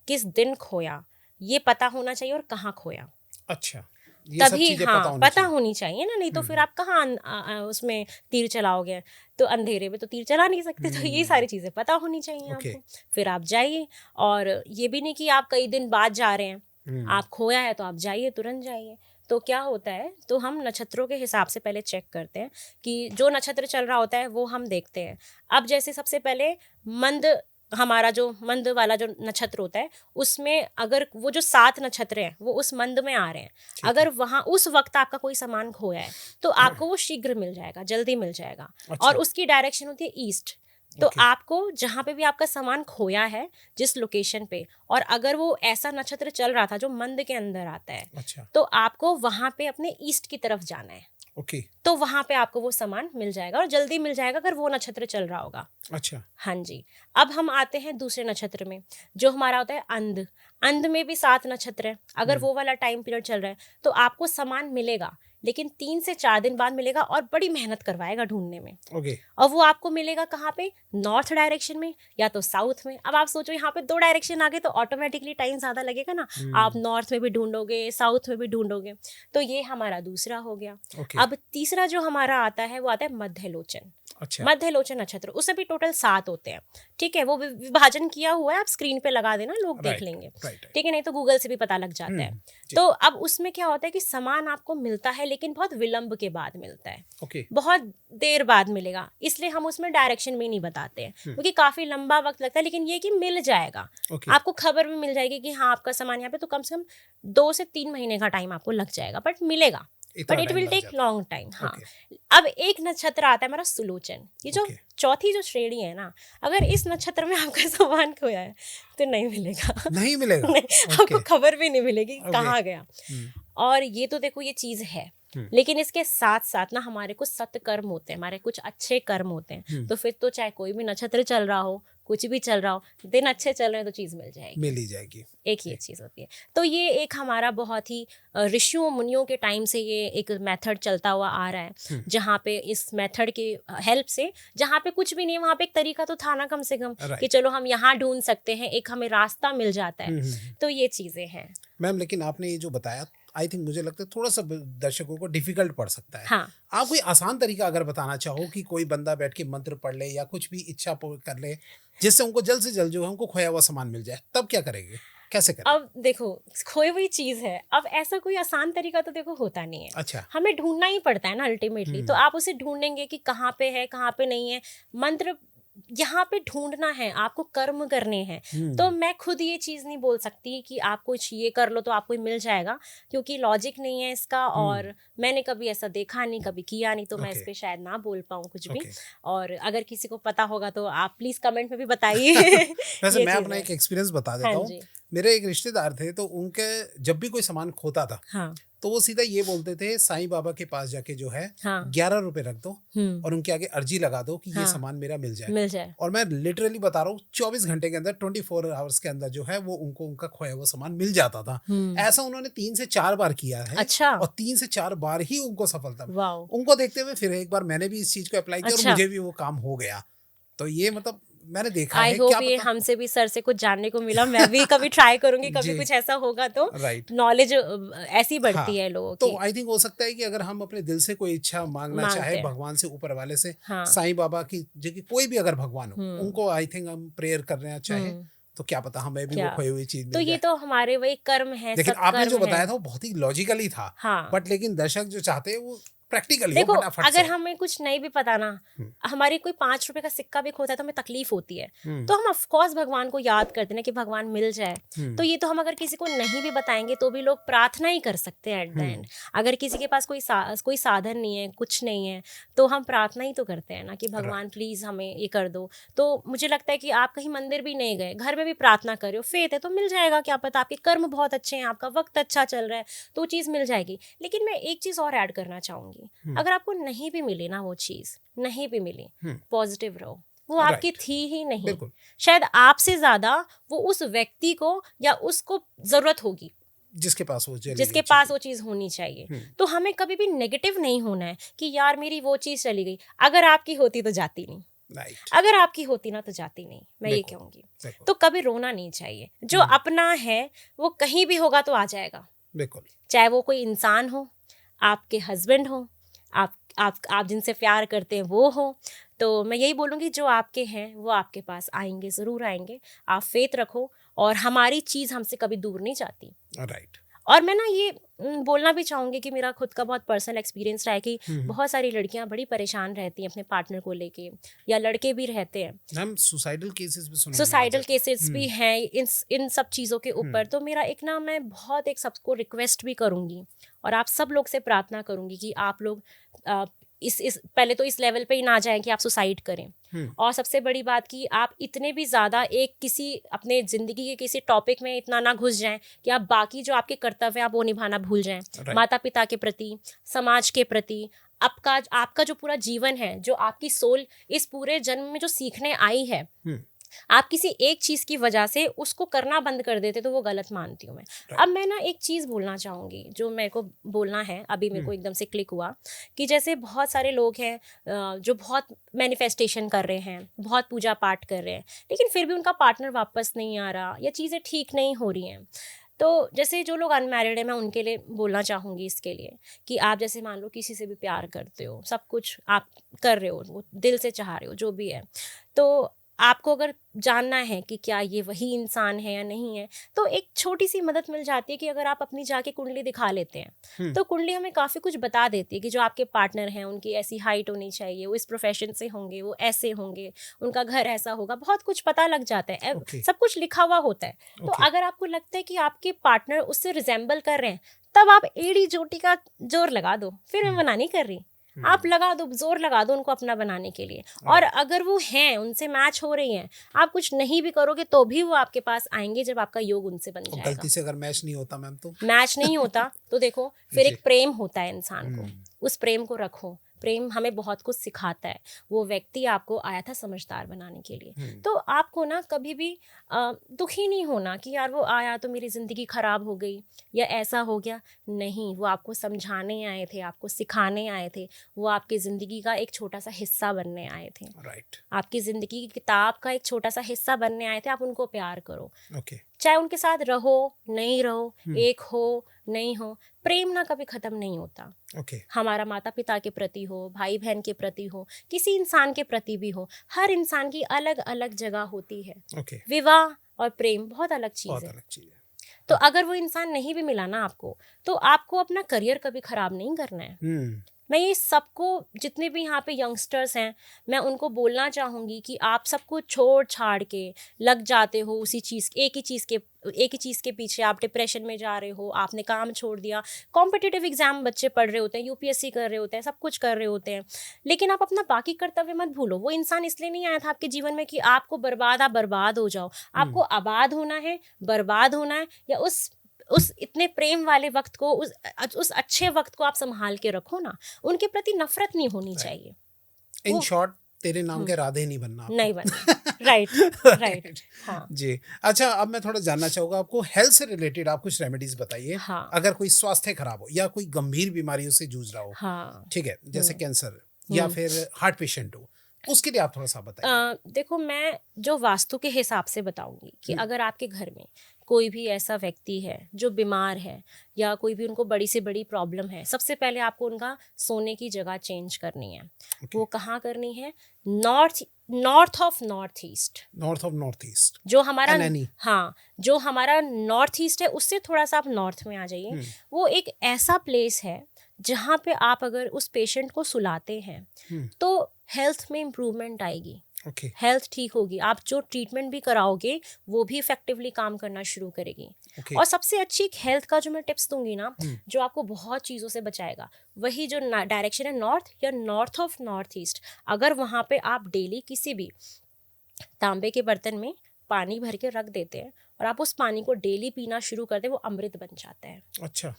किस दिन खोया, ये पता होना चाहिए, और कहाँ खोया। अच्छा, तभी पता होनी चाहिए ना, नहीं तो फिर आप कहाँ उसमें तीर चलाओगे, तो अंधेरे में तो तीर चला नहीं सकते। तो ये सारी चीजें पता होनी चाहिए आपको। फिर आप जाइए, और ये भी नहीं कि आप कई दिन बाद जा रहे हैं, आप खोया है तो आप जाइए, तुरंत जाइए। तो क्या होता है, तो हम नक्षत्रों के हिसाब से पहले चेक करते हैं कि जो नक्षत्र चल रहा होता है वो हम देखते हैं। अब जैसे सबसे पहले हमारा जो मंद वाला जो नक्षत्र होता है, उसमें अगर वो जो 7 नक्षत्र हैं वो उस मंद में आ रहे हैं, अगर वहाँ उस वक्त आपका कोई सामान खोया है तो आपको वो शीघ्र मिल जाएगा, जल्दी मिल जाएगा। और उसकी डायरेक्शन होती है ईस्ट। तो आपको जहाँ पे भी आपका सामान खोया है, जिस लोकेशन पे, और अगर वो ऐसा नक्षत्र चल रहा था जो मंद के अंदर आता है, तो आपको वहाँ पे अपने ईस्ट की तरफ जाना है। तो वहां पे आपको वो सामान मिल जाएगा, और जल्दी मिल जाएगा अगर वो नक्षत्र चल रहा होगा। अच्छा, हाँ जी। अब हम आते हैं दूसरे नक्षत्र में, जो हमारा होता है अंध। अंध में भी 7 नक्षत्र है। अगर वो वाला टाइम पीरियड चल रहा है तो आपको सामान मिलेगा, लेकिन 3 से 4 दिन बाद मिलेगा, और बड़ी मेहनत करवाएगा ढूंढने में। और वो आपको मिलेगा कहाँ पे, नॉर्थ डायरेक्शन में या तो साउथ में। अब आप सोचो, यहाँ पे 2 डायरेक्शन आ गए तो ऑटोमेटिकली टाइम ज्यादा लगेगा ना। आप नॉर्थ में भी ढूंढोगे, साउथ में भी ढूंढोगे। तो ये हमारा दूसरा हो गया। अब तीसरा जो हमारा आता है वो आता है मध्यलोचन। मध्यलोचन नक्षत्र, उससे भी टोटल 7 होते हैं, ठीक है। वो विभाजन किया हुआ है, आप स्क्रीन पे लगा देना, लोग देख लेंगे, ठीक है, नहीं तो गूगल से भी पता लग जाता है। तो अब उसमें क्या होता है कि सामान आपको मिलता है, लेकिन बहुत विलंब के बाद मिलता है, बहुत देर बाद मिलेगा, इसलिए हम उसमें डायरेक्शन भी नहीं बताते हैं, क्योंकि काफी लंबा वक्त लगता है। लेकिन ये कि मिल जाएगा, आपको खबर भी मिल जाएगी कि हाँ आपका सामान यहाँ पे, तो कम से कम 2 से 3 महीने का टाइम आपको लग जाएगा, बट मिलेगा, but it will take long time. हाँ। अब एक नक्षत्र आता है हमारा सुलोचन। ये जो चौथी जो श्रेणी है ना, अगर इस नक्षत्र में आपका सामान खोया है तो नहीं मिलेगा। आपको खबर भी नहीं मिलेगी कहाँ गया। और ये तो देखो, ये चीज है, लेकिन इसके साथ साथ ना हमारे कुछ सत्कर्म होते हैं, हमारे कुछ अच्छे कर्म होते हैं। तो फिर तो चाहे कोई भी नक्षत्र चल रहा हो, कुछ भी चल रहा हो, दिन अच्छे चल रहे हैं तो चीज मिल ही जाएगी। एक ये चीज होती है। तो ये एक हमारा बहुत ही ऋषियों मुनियों के टाइम से ये एक मेथड चलता हुआ आ रहा है, जहाँ पे इस मेथड के हेल्प से, जहाँ पे कुछ भी नहीं, वहाँ पे एक तरीका तो था ना कम से कम, कि चलो हम यहाँ ढूंढ सकते हैं, एक हमें रास्ता मिल जाता है। तो ये चीजें हैं मैम। लेकिन आपने ये जो बताया, आई थिंक मुझे लगता है थोड़ा सा दर्शकों को डिफिकल्ट पड़ सकता है। हाँ। आप कोई आसान तरीका अगर बताना चाहो कि कोई बंदा बैठ के मंत्र पढ़ ले या कुछ भी इच्छा कर ले, जिससे उनको जल्द से जल्द जो है उनको खोया हुआ सामान मिल जाए, तब क्या करेंगे, कैसे करें? अब देखो, खोई हुई चीज है, अब ऐसा कोई आसान तरीका तो देखो होता नहीं है। अच्छा। हमें ढूंढना ही पड़ता है ना अल्टीमेटली। तो आप उसे ढूंढेंगे कि कहाँ पे है, कहाँ पे नहीं है। मंत्र यहाँ पे ढूंढना है, आपको कर्म करने हैं। तो मैं खुद ये चीज नहीं बोल सकती कि आप कुछ ये कर लो तो आपको मिल जाएगा, क्योंकि लॉजिक नहीं है इसका, और मैंने कभी ऐसा देखा नहीं, कभी किया नहीं, तो मैं इस पे शायद ना बोल पाऊँ कुछ भी। और अगर किसी को पता होगा तो आप प्लीज कमेंट में भी बताइए। वैसे मैं अपना एक एक्सपीरियंस बता देता हूँ। मेरे एक रिश्तेदार थे, तो उनके जब भी कोई सामान खोता था, हाँ, तो वो सीधा ये बोलते थे साईं बाबा के पास जाके जो है हाँ, 11 रुपए रख दो और उनके आगे अर्जी लगा दो कि ये हाँ, सामान मेरा मिल जाए। मिल जाए। और मैं लिटरली बता रहा हूँ 24 घंटे के अंदर 24 आवर्स के अंदर जो है वो उनको उनका खोया हुआ सामान मिल जाता था। ऐसा उन्होंने 3 से 4 बार किया है। अच्छा। और 3 से 4 बार ही उनको सफलता मिली। वाओ। उनको देखते हुए फिर एक बार मैंने भी इस चीज को अप्लाई किया अच्छा। और मुझे भी वो काम हो गया। तो ये मतलब मैंने देखा आई है, होप क्या ये पता। हमसे भी सर से कुछ जानने को मिला, मैं भी कभी ट्राई करूंगी, कभी जी। कुछ ऐसा होगा तो राइट। नॉलेज ऐसी बढ़ती है लोगों तो की। आई थिंक हो सकता है कि अगर हम अपने दिल से कोई इच्छा मांगना मांगते चाहे हैं। भगवान से, ऊपर वाले से, हाँ। साईं बाबा की जगह कोई भी अगर भगवान हो, उनको आई थिंक हम प्रेयर करना चाहे तो क्या पता हमें भी वो खोई हुई चीज मिल तो ये जाए। तो हमारे वही कर्म है, लेकिन आपने जो सत्कर्म बताया है। था वो बहुत ही लॉजिकली था। हाँ। बट लेकिन दर्शक जो चाहते हैं वो प्रैक्टिकली हो, देखो, फटाफट अगर से। हमें कुछ नहीं भी पता ना, हमारी कोई 5 रुपए का सिक्का भी खोता है तो हमें तकलीफ होती है, तो हम ऑफ कोर्स भगवान को याद करते हैं ना कि भगवान मिल जाए। तो ये तो हम अगर किसी को नहीं भी बताएंगे तो भी लोग प्रार्थना ही कर सकते हैं एट द एंड। अगर किसी के पास कोई साधन नहीं है, कुछ नहीं है, तो हम प्रार्थना ही तो करते हैं ना कि भगवान प्लीज हमें ये कर दो। तो मुझे लगता है कि आप कहीं मंदिर भी नहीं गए, घर में भी प्रार्थना कर रहे हो, फेथ है तो मिल जाएगा। क्या पता आपके कर्म बहुत अच्छे हैं, आपका वक्त अच्छा चल रहा है, तो चीज मिल जाएगी। लेकिन मैं एक चीज और ऐड करना चाहूंगी, अगर आपको नहीं भी मिली ना वो चीज, नहीं भी मिली, पॉजिटिव रहो। वो आपकी थी ही नहीं, शायद आपसे ज्यादा वो उस व्यक्ति को या उसको जरूरत होगी जिसके पास वो चीज होनी चाहिए। तो हमें कभी भी नेगेटिव नहीं होना है कि यार मेरी वो चीज चली गई, अगर आपकी होती तो जाती नहीं, अगर आपकी होती ना तो जाती नहीं, मैं ये कहूंगी। तो कभी रोना नहीं चाहिए, जो अपना है वो कहीं भी होगा तो आ जाएगा। बिल्कुल, चाहे वो कोई इंसान हो, आपके हस्बैंड हो, आप जिनसे प्यार करते हैं वो हो, तो मैं यही बोलूँगी जो आपके हैं वो आपके पास आएंगे, ज़रूर आएंगे। आप फेथ रखो और हमारी चीज़ हमसे कभी दूर नहीं जाती। राइट। और मैं ना ये बोलना भी चाहूँगी कि मेरा खुद का बहुत पर्सनल एक्सपीरियंस रहा है कि बहुत सारी लड़कियां बड़ी परेशान रहती हैं अपने पार्टनर को लेके, या लड़के भी रहते हैं। हम सुसाइडल केसेस भी हैं इन सब चीज़ों के ऊपर। तो मेरा एक ना, मैं बहुत एक सबको रिक्वेस्ट भी करूँगी और आप सब लोग से प्रार्थना करूँगी कि आप लोग इस पहले तो इस लेवल पे ही ना जाएं कि आप सुसाइड करें। और सबसे बड़ी बात कि आप इतने भी ज़्यादा एक किसी अपने ज़िंदगी के किसी टॉपिक में इतना ना घुस जाएं कि आप बाकी जो आपके कर्तव्य हैं आप वो निभाना भूल जाएं। माता पिता के प्रति, समाज के प्रति, आपका जो पूरा जीवन है, जो आपकी सोल इस पूरे जन्म में जो सीखने आई है, आप किसी एक चीज़ की वजह से उसको करना बंद कर देते तो वो गलत मानती हूँ मैं। अब मैं ना एक चीज़ बोलना चाहूँगी जो मेरे को बोलना है, अभी मेरे को एकदम से क्लिक हुआ कि जैसे बहुत सारे लोग हैं जो बहुत मैनिफेस्टेशन कर रहे हैं, बहुत पूजा पाठ कर रहे हैं, लेकिन फिर भी उनका पार्टनर वापस नहीं आ रहा या चीज़ें ठीक नहीं हो रही हैं। तो जैसे जो लोग अनमैरिड हैं, मैं उनके लिए बोलना चाहूँगी इसके लिए कि आप जैसे मान लो किसी से भी प्यार करते हो, सब कुछ आप कर रहे हो, वो दिल से चाह रहे हो, जो भी है, तो आपको अगर जानना है कि क्या ये वही इंसान है या नहीं है, तो एक छोटी सी मदद मिल जाती है कि अगर आप अपनी जाके कुंडली दिखा लेते हैं तो कुंडली हमें काफ़ी कुछ बता देती है कि जो आपके पार्टनर हैं उनकी ऐसी हाइट होनी चाहिए, वो इस प्रोफेशन से होंगे, वो ऐसे होंगे, उनका घर ऐसा होगा, बहुत कुछ पता लग जाता है। सब कुछ लिखा हुआ होता है। तो अगर आपको लगता है कि आपके पार्टनर उससे रिजेंबल कर रहे हैं, तब आप एड़ी चोटी का जोर लगा दो। फिर मैं मना नहीं कर रही, आप लगा दो, जोर लगा दो उनको अपना बनाने के लिए। और अगर वो हैं, उनसे मैच हो रही हैं, आप कुछ नहीं भी करोगे तो भी वो आपके पास आएंगे जब आपका योग उनसे बन जाएगा। गलती से अगर मैच नहीं होता मैम, तो मैच नहीं होता तो देखो फिर एक प्रेम होता है इंसान को, उस प्रेम को रखो। प्रेम हमें बहुत कुछ सिखाता है। वो व्यक्ति आपको आया था समझदार बनाने के लिए। तो आपको ना कभी भी दुखी नहीं होना कि यार वो आया तो मेरी ज़िंदगी ख़राब हो गई या ऐसा हो गया। नहीं, वो आपको समझाने आए थे, आपको सिखाने आए थे, वो आपकी ज़िंदगी का एक छोटा सा हिस्सा बनने आए थे। राइट। आपकी ज़िंदगी की किताब का एक छोटा सा हिस्सा बनने आए थे। आप उनको प्यार करो। चाहे उनके साथ रहो, नहीं रहो, एक हो, नहीं हो, प्रेम ना कभी खत्म नहीं होता। हमारा माता पिता के प्रति हो, भाई बहन के प्रति हो, किसी इंसान के प्रति भी हो, हर इंसान की अलग अलग जगह होती है। विवाह और प्रेम बहुत अलग चीज़ है। तो अगर वो इंसान नहीं भी मिला ना आपको, तो आपको अपना करियर कभी खराब नहीं करना है। मैं ये सबको, जितने भी यहाँ पे यंगस्टर्स हैं, मैं उनको बोलना चाहूँगी कि आप सब कुछ छोड़ छाड़ के लग जाते हो उसी चीज़, एक ही चीज़ के पीछे, आप डिप्रेशन में जा रहे हो, आपने काम छोड़ दिया। कॉम्पिटिटिव एग्जाम बच्चे पढ़ रहे होते हैं, यूपीएससी कर रहे होते हैं, सब कुछ कर रहे होते हैं, लेकिन आप अपना बाकी कर्तव्य मत भूलो। वो इंसान इसलिए नहीं आया था आपके जीवन में कि आपको आप बर्बाद हो जाओ। आपको आबाद होना है, बर्बाद होना है, या उस इतने प्रेम वाले वक्त को, उस अच्छे वक्त को आप संभाल के रखो ना। उनके प्रति नफरत नहीं होनी चाहिए। इन शॉर्ट, तेरे नाम के राधे नहीं बनना आपको। नहीं बनना। राइट। हाँ जी। अच्छा, अब मैं थोड़ा जानना चाहूंगा, आपको हेल्थ से रिलेटेड आप कुछ रेमेडीज बताइए। हाँ। अगर कोई स्वास्थ्य खराब हो या कोई गंभीर बीमारियों से जूझ रहा हो, हाँ, ठीक है, जैसे कैंसर या फिर हार्ट पेशेंट हो, उसके लिए आप थोड़ा सा बताइए। देखो, मैं जो वास्तु के हिसाब से बताऊंगी कि अगर आपके घर में कोई भी ऐसा व्यक्ति है जो बीमार है या कोई भी उनको बड़ी से बड़ी प्रॉब्लम है, सबसे पहले आपको उनका सोने की जगह चेंज करनी है। वो कहाँ करनी है? North of north east. जो हमारा, हाँ, जो हमारा नॉर्थ ईस्ट है उससे थोड़ा सा आप नॉर्थ में आ जाइए। वो एक ऐसा प्लेस है जहाँ पे आप अगर उस पेशेंट को सुलाते हैं तो हेल्थ में इम्प्रूवमेंट आएगी। हेल्थ ठीक होगी, आप जो ट्रीटमेंट भी कराओगे वो भी इफेक्टिवली काम करना शुरू करेगी। और सबसे अच्छी हेल्थ का जो मैं टिप्स दूंगी ना, जो आपको बहुत चीज़ों से बचाएगा, वही जो डायरेक्शन है नॉर्थ या नॉर्थ ऑफ नॉर्थ ईस्ट। अगर वहाँ पे आप डेली किसी भी तांबे के बर्तन में पानी भर के रख देते हैं और आप उस पानी को डेली पीना शुरू कर दें, वो अमृत बन जाता है। अच्छा।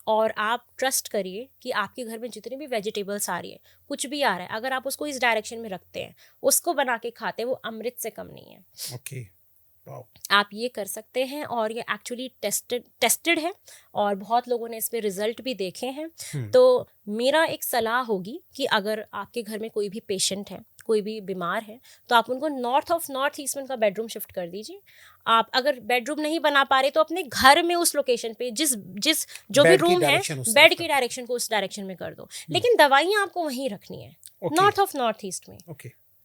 और आप ट्रस्ट करिए कि आपके घर में जितनी भी वेजिटेबल्स आ रही है, कुछ भी आ रहा है, अगर आप उसको इस डायरेक्शन में रखते हैं, उसको बना के खाते हैं, वो अमृत से कम नहीं है। Okay, wow. आप ये कर सकते हैं और ये एक्चुअली टेस्टेड है और बहुत लोगों ने इसमें रिजल्ट भी देखे हैं। तो मेरा एक सलाह होगी कि अगर आपके घर में कोई भी पेशेंट है, कोई भी बीमार है, तो आप उनको नॉर्थ ऑफ नॉर्थ ईस्ट में उनका बेडरूम शिफ्ट कर दीजिए। आप अगर बेडरूम नहीं बना पा रहे तो अपने घर में उस लोकेशन पे जिस जो भी रूम है, बेड की डायरेक्शन को उस डायरेक्शन में कर दो, लेकिन दवाइयाँ आपको वहीं रखनी है, नॉर्थ ऑफ नॉर्थ ईस्ट में।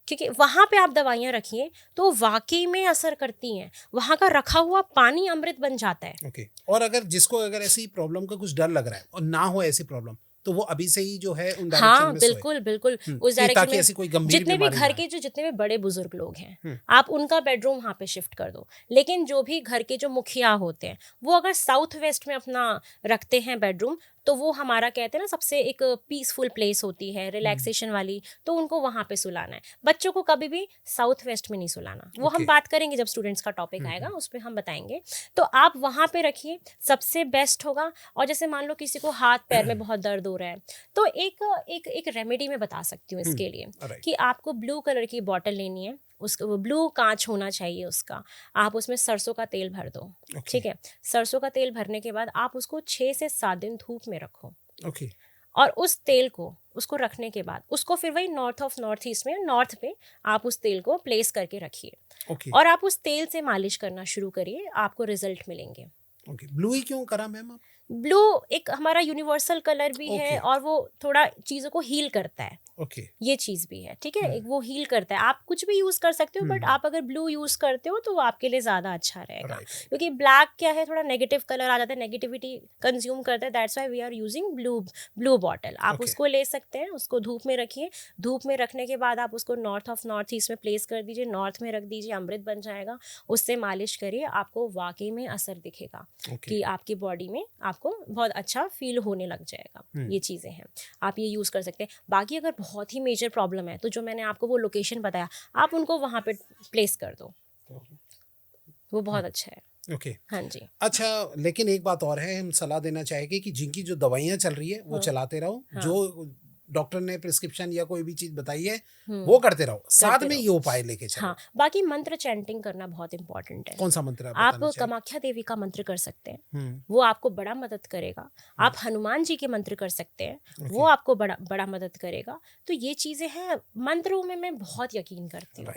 क्योंकि वहाँ पे आप दवाइयाँ रखिए तो वाकई में असर करती हैं। वहाँ का रखा हुआ पानी अमृत बन जाता है। और अगर ऐसी प्रॉब्लम का कुछ डर लग रहा है और ना हो ऐसी प्रॉब्लम, तो वो अभी से ही जो है उन डायरेक्शन में बिल्कुल उस डायरेक्शन में, ऐसी कोई गंभीर जितने भी घर के जितने भी बड़े बुजुर्ग लोग हैं, आप उनका बेडरूम वहाँ पे शिफ्ट कर दो। लेकिन जो भी घर के जो मुखिया होते हैं, वो अगर साउथ वेस्ट में अपना रखते हैं बेडरूम, तो वो हमारा कहते हैं ना सबसे एक पीसफुल प्लेस होती है, रिलैक्सेशन वाली, तो उनको वहाँ पे सुलाना है। बच्चों को कभी भी साउथ वेस्ट में नहीं सुलाना। वो हम बात करेंगे जब स्टूडेंट्स का टॉपिक आएगा, उस पर हम बताएंगे। तो आप वहाँ पे रखिए, सबसे बेस्ट होगा। और जैसे मान लो किसी को हाथ पैर में बहुत दर्द हो रहा है, तो एक रेमेडी मैं बता सकती हूँ इसके लिए, कि आपको ब्लू कलर की बॉटल लेनी है, उसका वो ब्लू कांच होना चाहिए उसका। आप उसमें सरसों का तेल भर दो, ठीक है। सरसों का तेल भरने के बाद आप उसको 6 से 7 दिन धूप में रखो। और उस तेल को, उसको रखने के बाद उसको फिर वही नॉर्थ ऑफ नॉर्थ ईस्ट में, नॉर्थ पे आप उस तेल को प्लेस करके रखिए। और आप उस तेल से मालिश करना शुरू करिए, आपको रिजल्ट मिलेंगे। ब्लू ही क्यों करा मैम? ब्लू एक हमारा यूनिवर्सल कलर भी है और वो थोड़ा चीज़ों को हील करता है। ये चीज़ भी है, ठीक है। एक वो हील करता है। आप कुछ भी यूज़ कर सकते हो, बट आप अगर ब्लू यूज़ करते हो तो वो आपके लिए ज़्यादा अच्छा रहेगा। क्योंकि ब्लैक क्या है, थोड़ा नेगेटिव कलर आ जाता है, नेगेटिविटी कंज्यूम करता है। That's why we are using blue bottle. आप उसको ले सकते हैं, उसको धूप में रखिए। धूप में रखने के बाद आप उसको नॉर्थ ऑफ नॉर्थ ईस्ट में प्लेस कर दीजिए, नॉर्थ में रख दीजिए, अमृत बन जाएगा। उससे मालिश करिए, आपको वाकई में असर दिखेगा कि आपकी बॉडी में आपको बहुत अच्छा फील होने लग जाएगा। ये चीज़ें हैं, आप ये यूज़ कर सकते हैं। बाकी अगर बहुत ही मेजर प्रॉब्लम है तो जो मैंने आपको वो लोकेशन बताया, आप उनको वहाँ पे प्लेस कर दो, वो बहुत अच्छा है। हाँ जी। अच्छा, लेकिन एक बात और है, हम सलाह देना चाहेंगे कि जिनकी जो दवाइयाँ चल रही है वो चलाते रहो। जो डॉक्टर ने प्रिस्क्रिप्शन या कोई भी चीज बताई है वो करते रहो, साथ में ये उपाय लेके चलो। हाँ, बाकी मंत्र चैंटिंग करना बहुत इंपॉर्टेंट है। कौन सा मंत्र आप कामाख्या देवी का मंत्र कर सकते हैं, वो आपको बड़ा मदद करेगा। आप हनुमान जी के मंत्र कर सकते हैं, वो आपको बड़ा मदद करेगा। तो ये चीजें हैं, मंत्रों में मैं बहुत यकीन करती हूँ।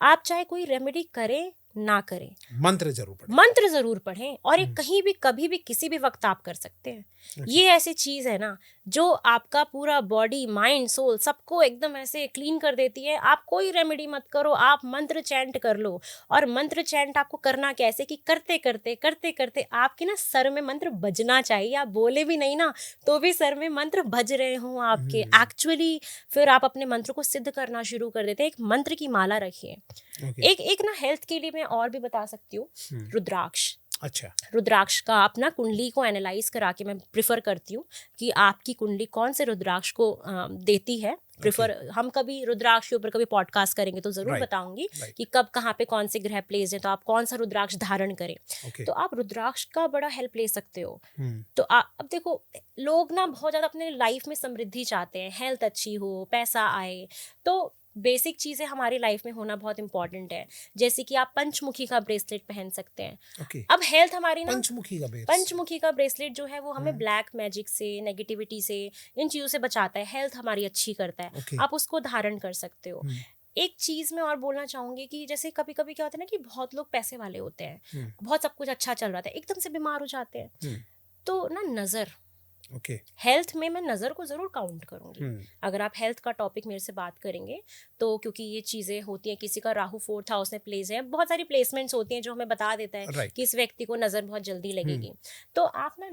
आप चाहे कोई रेमेडी करें ना करें, मंत्र जरूर पढ़ें और ये कहीं भी कभी भी किसी भी वक्त आप कर सकते हैं। ये ऐसी चीज है ना जो आपका पूरा बॉडी माइंड सोल सबको एकदम ऐसे क्लीन कर देती है। आप कोई रेमेडी मत करो, आप मंत्र चैंट कर लो। और मंत्र चैंट आपको करना कैसे कि करते करते करते करते आपके ना सर में मंत्र बजना चाहिए। आप बोले भी नहीं ना तो भी सर में मंत्र बज रहे हों आपके एक्चुअली। फिर आप अपने मंत्र को सिद्ध करना शुरू कर देते हैं। एक मंत्र की माला रखिए। एक ना हेल्थ के लिए मैं और भी बता सकती हूँ, रुद्राक्ष। अच्छा, रुद्राक्ष का आप ना कुंडली को एनालाइज करा के मैं प्रिफर करती हूँ कि आपकी कुंडली कौन से रुद्राक्ष को देती है प्रिफर। हम कभी रुद्राक्ष के ऊपर कभी पॉडकास्ट करेंगे तो जरूर बताऊंगी कि कब कहाँ पे कौन से ग्रह प्लेस है, तो आप कौन सा रुद्राक्ष धारण करें। तो आप रुद्राक्ष का बड़ा हेल्प ले सकते हो। तो अब देखो, लोग ना बहुत ज्यादा अपने लाइफ में समृद्धि चाहते हैं, हेल्थ अच्छी हो, पैसा आए, तो बेसिक चीजें हमारी लाइफ में होना बहुत इंपॉर्टेंट है। जैसे कि आप पंचमुखी का ब्रेसलेट पहन सकते हैं। अब हेल्थ हमारी ना पंचमुखी का ब्रेसलेट जो है वो हमें ब्लैक मैजिक से, नेगेटिविटी से, इन चीजों से बचाता है, हेल्थ हमारी अच्छी करता है। आप उसको धारण कर सकते हो। एक चीज मैं और बोलना चाहूंगी कि जैसे कभी कभी क्या होता है ना कि बहुत लोग पैसे वाले होते हैं, बहुत सब कुछ अच्छा चल रहा था, एकदम से बीमार हो जाते हैं। तो ना नजर, हेल्थ में मैं नज़र को ज़रूर काउंट करूंगी। अगर आप हेल्थ का टॉपिक मेरे से बात करेंगे तो क्योंकि ये चीज़ें होती हैं, किसी का राहु 4th हाउस में प्लेस है, बहुत सारी प्लेसमेंट्स होती हैं जो हमें बता देता है कि इस व्यक्ति को नज़र बहुत जल्दी लगेगी। तो आप ना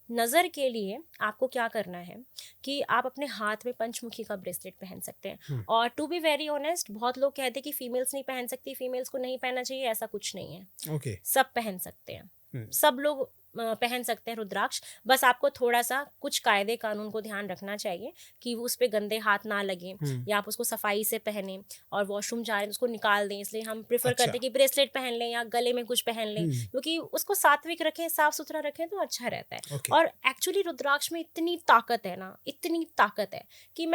नज़र के लिए आपको क्या करना है कि आप अपने हाथ में पंचमुखी का ब्रेसलेट पहन सकते हैं। और टू बी वेरी ऑनेस्ट, बहुत लोग कहते हैं कि फीमेल्स नहीं पहन सकती, फीमेल्स को नहीं पहनना चाहिए, ऐसा कुछ नहीं है। सब पहन सकते हैं, सब लोग पहन सकते हैं रुद्राक्ष। बस आपको थोड़ा सा कुछ कायदे कानून को ध्यान रखना चाहिए कि उस पे गंदे हाथ ना लगे, या आप उसको सफाई से पहने। और वॉशरूम जा रहे हैं उसको निकाल दें, इसलिए हम प्रेफर करते हैं कि ब्रेसलेट पहन लें या गले में कुछ पहन लें, क्योंकि उसको सात्विक रखें, साफ सुथरा रखें तो अच्छा रहता है। और एक्चुअली रुद्राक्ष में इतनी ताकत है ना, इतनी ताकत है कि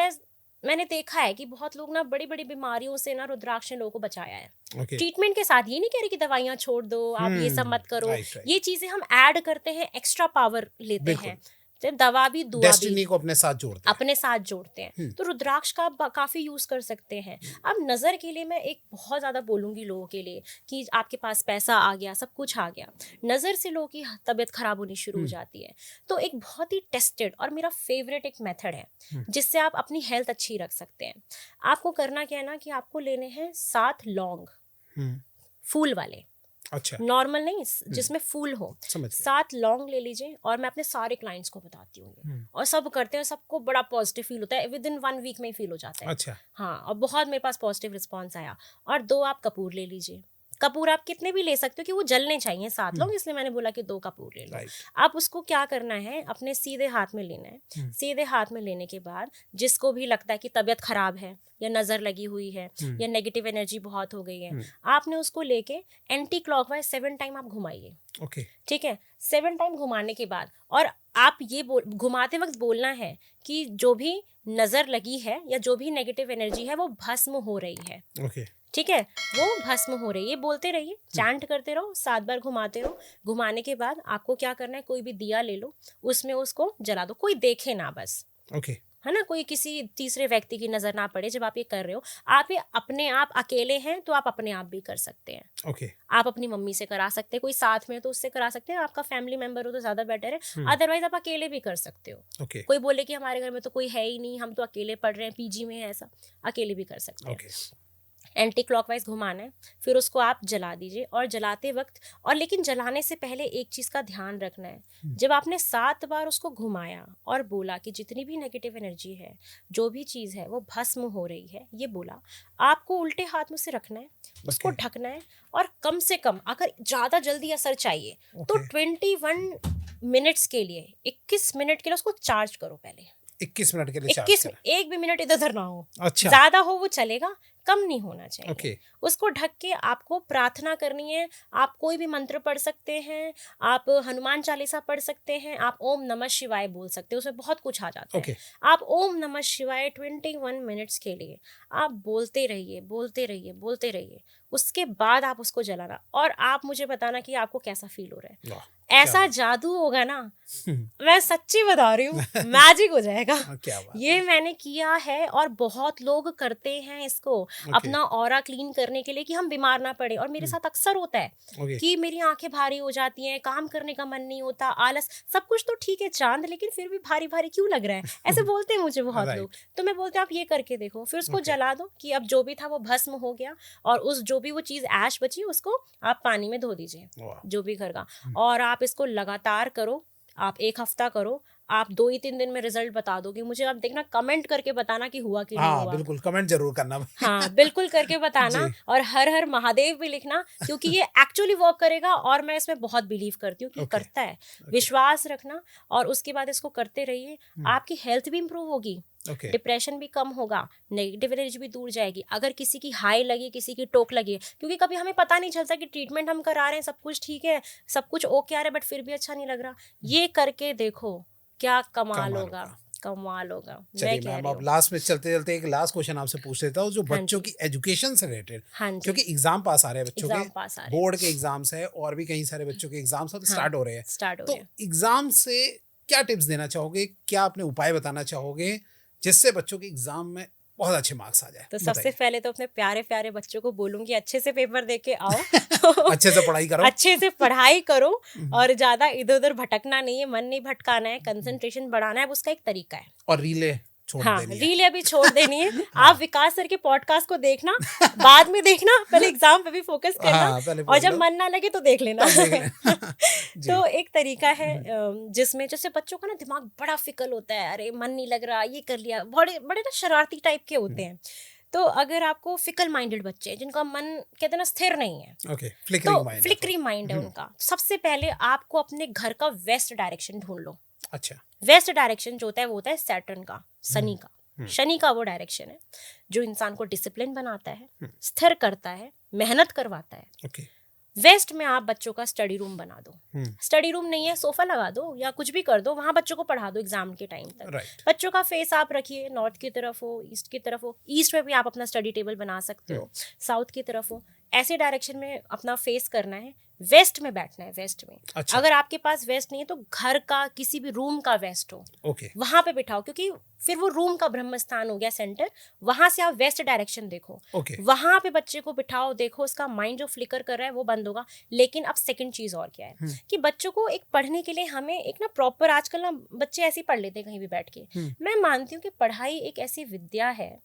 मैंने देखा है कि बहुत लोग ना बड़ी बड़ी बीमारियों से ना रुद्राक्ष ने लोगों को बचाया है। ट्रीटमेंट के साथ, ये नहीं कह रही कि दवाइयां छोड़ दो, आप ये सब मत करो। ये चीजें हम ऐड करते हैं, एक्स्ट्रा पावर लेते हैं। दवा भी दुआ भी को अपने साथ जोड़ते हैं। तो रुद्राक्ष का काफी यूज कर सकते हैं। अब नजर के लिए मैं एक बहुत ज्यादा बोलूंगी लोगों के लिए कि आपके पास पैसा आ गया, सब कुछ आ गया, नजर से लोगों की तबीयत खराब होनी शुरू हो जाती है। तो एक बहुत ही टेस्टेड और मेरा फेवरेट एक मेथड है जिससे आप अपनी हेल्थ अच्छी रख सकते हैं। आपको करना क्या है ना कि आपको लेने हैं 7 लौंग, फूल वाले। अच्छा, नॉर्मल नहीं, जिसमें फूल हो। 7 लौंग ले लीजिए। और मैं अपने सारे क्लाइंट्स को बताती हूँ और सब करते हैं, सबको बड़ा पॉजिटिव फील होता है, विद इन 1 वीक में ही फील हो जाता है। अच्छा, हाँ, और बहुत मेरे पास पॉजिटिव रिस्पॉन्स आया। और 2 आप कपूर ले लीजिए। कपूर आप कितने भी ले सकते हो कि वो जलने चाहिए 7 लौंग, इसलिए मैंने बोला कि 2 कपूर ले लो। आप उसको क्या करना है, अपने सीधे हाथ में लेना है। सीधे हाथ में लेने के बाद जिसको भी लगता है कि तबीयत खराब है या नजर लगी हुई है या नेगेटिव एनर्जी बहुत हो गई है, आपने उसको लेके एंटी क्लॉकवाइज 7 टाइम आप घुमाइए। ठीक है, 7 टाइम घुमाने के बाद, और आप ये घुमाते वक्त बोलना है कि जो भी नजर लगी है या जो भी नेगेटिव एनर्जी है वो भस्म हो रही है। ठीक है, वो भस्म हो रही है, बोलते रहिए, चैंट करते रहो, 7 बार घुमाते रहो। घुमाने के बाद आपको क्या करना है, कोई भी दिया ले लो, उसमें उसको जला दो, कोई देखे ना, बस है ना, कोई किसी तीसरे व्यक्ति की नजर ना पड़े जब आप ये कर रहे हो। आप ये अपने आप अकेले हैं तो आप अपने आप भी कर सकते हैं। आप अपनी मम्मी से करा सकते हैं, कोई साथ में तो उससे करा सकते हैं, आपका फैमिली मेंबर हो तो ज्यादा बेटर है। अदरवाइज आप अकेले भी कर सकते हो। कोई बोले कि हमारे घर में तो कोई है ही नहीं, हम तो अकेले पढ़ रहे हैं, पीजी में है, ऐसा अकेले भी कर सकते हैं। एंटी क्लॉकवाइज घुमाना है, फिर उसको आप जला दीजिए। और जलाते वक्त, और लेकिन जलाने से पहले एक चीज़ का ध्यान रखना है, जब आपने 7 बार उसको घुमाया और बोला कि जितनी भी नेगेटिव एनर्जी है, जो भी चीज़ है वो भस्म हो रही है, ये बोला, आपको उल्टे हाथ में से रखना है, उसको ढकना है। और कम से कम अगर ज़्यादा जल्दी असर चाहिए तो 21 मिनट्स के लिए, 21 मिनट के लिए उसको चार्ज करो। पहले 21 मिनट के लिए चार्ज करें। एक भी मिनट इधर उधर ना हो। अच्छा, ज्यादा हो वो चलेगा, कम नहीं होना चाहिए। उसको ढक के आपको प्रार्थना करनी है। आप कोई भी मंत्र पढ़ सकते हैं, आप हनुमान चालीसा पढ़ सकते हैं, आप ओम नमः शिवाय बोल सकते हैं, उसमें बहुत कुछ आ जाता है। आप ओम नमः शिवाय 21 मिनट्स के लिए आप बोलते रहिए, बोलते रहिए, बोलते रहिए। उसके बाद आप उसको जलाना और आप मुझे बताना कि आपको कैसा फील हो रहा है। ऐसा जादू होगा ना, मैं सच्ची बता रही हूँ, मैजिक हो जाएगा। क्या बात ये मैंने किया है और बहुत लोग करते हैं इसको अपना ऑरा क्लीन करने के लिए कि हम बीमार ना पड़े। और मेरे साथ अक्सर होता है कि मेरी आंखें भारी हो जाती हैं, काम करने का मन नहीं होता, आलस, सब कुछ तो ठीक है चांद, लेकिन फिर भी भारी भारी क्यों लग रहा है, ऐसे बोलते हैं मुझे बहुत लोग। तो मैं बोलती हूँ आप ये करके देखो, फिर उसको जला दो कि अब जो भी था वो भस्म हो गया, और उस जो भी वो चीज ऐश बची उसको आप पानी में धो दीजिए, जो भी घर का। और आप इसको लगातार करो, आप 1 हफ्ता करो, आप 2 ही 3 दिन में रिजल्ट बता दोगे मुझे। आप देखना, कमेंट करके बताना कि हुआ कि नहीं हुआ। बिल्कुल कमेंट जरूर करना। हाँ बिल्कुल करके बताना, और हर हर महादेव भी लिखना, क्योंकि ये एक्चुअली वर्क करेगा और मैं इसमें बहुत बिलीव करती हूँ कि करता है। विश्वास रखना और उसके बाद इसको करते रहिए, आपकी हेल्थ भी इंप्रूव होगी, डिप्रेशन भी कम होगा, नेगेटिव एनर्जी भी दूर जाएगी। अगर किसी की हाई लगी, किसी की टोक लगी, क्योंकि कभी हमें पता नहीं चलता कि ट्रीटमेंट हम करा रहे हैं, सब कुछ ठीक है, सब कुछ ओके आ रहा है, बट फिर भी अच्छा नहीं लग रहा, ये करके देखो क्या कमाल होगा, कमाल होगा। चलिए मैम, अब लास्ट में चलते चलते एक लास्ट क्वेश्चन आपसे पूछ लेता हूँ, जो बच्चों की एजुकेशन से रिलेटेड, क्योंकि एग्जाम पास आ रहे हैं बच्चों के, बोर्ड के एग्जाम्स है और भी कई सारे बच्चों के एग्जाम्स स्टार्ट हो रहे हैं, तो एग्जाम से क्या टिप्स देना चाहोगे, क्या अपने उपाय बताना चाहोगे जिससे बच्चों के एग्जाम में बहुत अच्छे मार्क्स आ जाए? तो सबसे पहले तो अपने प्यारे प्यारे बच्चों को बोलूंगी अच्छे से पेपर दे के आओ। अच्छे से पढ़ाई करो, अच्छे से पढ़ाई करो, और ज्यादा इधर उधर भटकना नहीं है, मन नहीं भटकाना है, कंसंट्रेशन बढ़ाना है, उसका एक तरीका है। और रीले रील अभी छोड़ देनी है। आप विकास सर के पॉडकास्ट को देखना, बाद में देखना, पहले एग्जाम पे भी फोकस करना, और जब मन ना लगे तो देख लेना। तो एक तरीका है जिसमें जैसे बच्चों का ना दिमाग बड़ा फिकल होता है, अरे मन नहीं लग रहा, ये कर लिया, बड़े बड़े ना शरारती टाइप के होते हैं। तो अगर आपको फिकल माइंडेड बच्चे हैं जिनका मन कहते हैं ना स्थिर नहीं है, फ्लिकरी माइंड है उनका, सबसे पहले आपको अपने घर का वेस्ट डायरेक्शन ढूंढ लो। अच्छा, वेस्ट डायरेक्शन जो होता है वो होता है सैटर्न का, शनि का। शनि का वो डायरेक्शन है जो इंसान को डिसिप्लिन बनाता है, स्थिर करता है, मेहनत करवाता है। वेस्ट में आप बच्चों का स्टडी रूम बना दो। स्टडी रूम नहीं है, सोफा लगा दो या कुछ भी कर दो, वहां बच्चों को पढ़ा दो एग्जाम के टाइम तक। बच्चों का फेस आप रखिए, नॉर्थ की तरफ हो, ईस्ट की तरफ हो, ईस्ट में भी आप अपना स्टडी टेबल बना सकते हो, साउथ की तरफ हो, ऐसे डायरेक्शन में अपना फेस करना है। वेस्ट में बैठना है, वेस्ट में। अच्छा। अगर आपके पास वेस्ट नहीं है तो घर का किसी भी रूम का वेस्ट हो, वहां पे बिठाओ, क्योंकि फिर वो रूम का ब्रह्म स्थान हो गया सेंटर, वहां से आप वेस्ट डायरेक्शन देखो, वहां पे बच्चे को बिठाओ, देखो उसका माइंड जो फ्लिकर कर रहा है वो बंद होगा। लेकिन अब सेकंड चीज और क्या है कि बच्चों को एक पढ़ने के लिए हमें एक ना प्रॉपर, आजकल ना बच्चे ऐसे ही पढ़ लेते हैं कहीं भी बैठ के। मैं मानती हूँ कि पढ़ाई एक ऐसी विद्या है,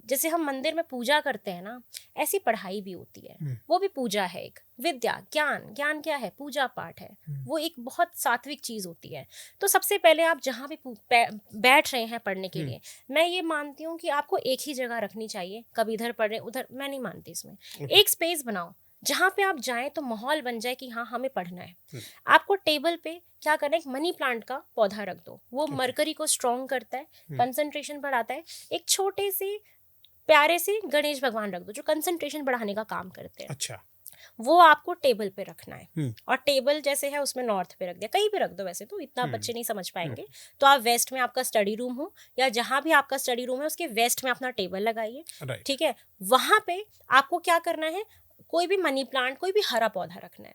जैसे हम मंदिर में पूजा करते हैं ना, ऐसी पढ़ाई भी होती है, वो भी पूजा है, एक विद्या, ज्ञान क्या है, पूजा पाठ है, वो एक बहुत सात्विक चीज होती है। तो सबसे पहले आप जहाँ भी बैठ रहे हैं पढ़ने के लिए, मैं ये मानती हूँ कि आपको एक ही जगह रखनी चाहिए, कभी इधर पढ़ रहे उधर, मैं नहीं मानती इसमें। एक स्पेस बनाओ जहाँ पे आप जाएं तो माहौल बन जाए कि हाँ हमें पढ़ना है। आपको टेबल पे क्या करना है, एक मनी प्लांट का पौधा रख दो, वो मरकरी को स्ट्रॉन्ग करता है, कंसंट्रेशन बढ़ाता है। एक छोटे से प्यारे से गणेश भगवान रख दो जो कंसंट्रेशन बढ़ाने का काम करते हैं। अच्छा, वो आपको टेबल पे रखना है। और टेबल जैसे है उसमें नॉर्थ पे रख दिया, कहीं भी रख दो, वैसे तो इतना बच्चे नहीं समझ पाएंगे। तो आप वेस्ट में आपका स्टडी रूम हो या जहां भी आपका स्टडी रूम है उसके वेस्ट में अपना टेबल लगाइए, ठीक है। वहां पे आपको क्या करना है, कोई भी मनी प्लांट, कोई भी हरा पौधा रखना है,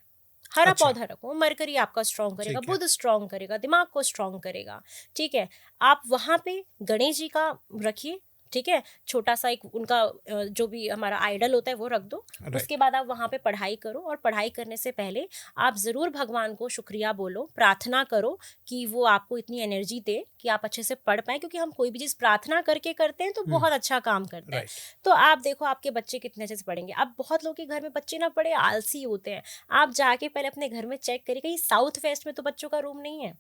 हरा पौधा रखो, मरकरी आपका स्ट्रॉन्ग करेगा, बुध स्ट्रॉन्ग करेगा, दिमाग को स्ट्रॉन्ग करेगा, ठीक है। आप वहां पे गणेश जी का रखिए, ठीक है, छोटा सा एक उनका जो भी हमारा आइडल होता है वो रख दो। उसके बाद आप वहाँ पे पढ़ाई करो, और पढ़ाई करने से पहले आप ज़रूर भगवान को शुक्रिया बोलो, प्रार्थना करो कि वो आपको इतनी एनर्जी दे कि आप अच्छे से पढ़ पाएं, क्योंकि हम कोई भी चीज़ प्रार्थना करके करते हैं तो बहुत अच्छा काम करता है। तो आप देखो आपके बच्चे कितने अच्छे से पढ़ेंगे। अब बहुत लोगों के घर में बच्चे ना बड़े आलसी होते हैं, आप जाके पहले अपने घर में चेक करिए, कहीं साउथ वेस्ट में तो बच्चों का रूम नहीं है।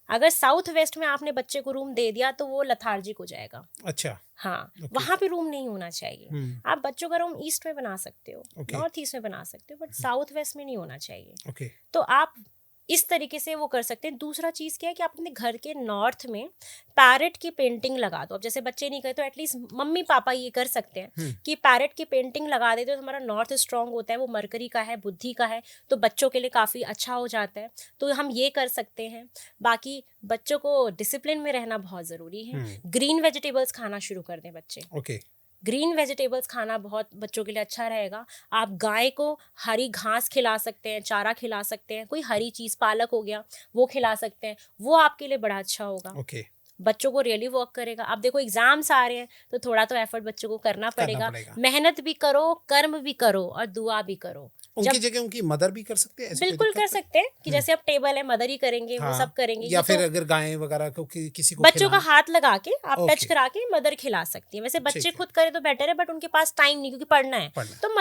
अगर साउथ वेस्ट में आपने बच्चे को रूम दे दिया तो वो लथार्जिक हो जाएगा। अच्छा, हाँ, वहां पे रूम नहीं होना चाहिए। आप बच्चों का रूम ईस्ट में बना सकते हो, नॉर्थ ईस्ट में बना सकते हो, बट साउथ वेस्ट में नहीं होना चाहिए। तो आप इस तरीके से वो कर सकते हैं। दूसरा चीज क्या है कि आप अपने घर के नॉर्थ में पैरेट की पेंटिंग लगा दो। अब जैसे बच्चे नहीं करे तो एटलीस्ट मम्मी पापा ये कर सकते हैं कि पैरेट की पेंटिंग लगा देते तो हमारा नॉर्थ स्ट्रांग होता है, वो मरकरी का है, बुद्धि का है, तो बच्चों के लिए काफी अच्छा हो जाता है। तो हम ये कर सकते हैं। बाकी बच्चों को डिसिप्लिन में रहना बहुत जरूरी है। ग्रीन वेजिटेबल्स खाना शुरू कर दें बच्चे, ग्रीन वेजिटेबल्स खाना बहुत बच्चों के लिए अच्छा रहेगा। आप गाय को हरी घास खिला सकते हैं, चारा खिला सकते हैं, कोई हरी चीज़, पालक हो गया वो खिला सकते हैं, वो आपके लिए बड़ा अच्छा होगा। ओके, बच्चों को रियली वर्क करेगा। आप देखो एग्जाम्स आ रहे हैं तो थोड़ा तो एफर्ट बच्चों को करना पड़ेगा। मेहनत भी करो, कर्म भी करो और दुआ भी करो। उनकी जगह उनकी मदर भी कर सकते हैं, बिल्कुल कर सकते हैं कि जैसे अब टेबल है, मदर ही करेंगे, वो सब करेंगे। या फिर तो अगर गाय वगैरह को किसी को बच्चों का हाथ लगा के आप टच ओके। करा के मदर खिला सकती है। वैसे बच्चे खुद करें तो बेटर है, बट उनके पास टाइम नहीं क्योंकि पढ़ना है। तो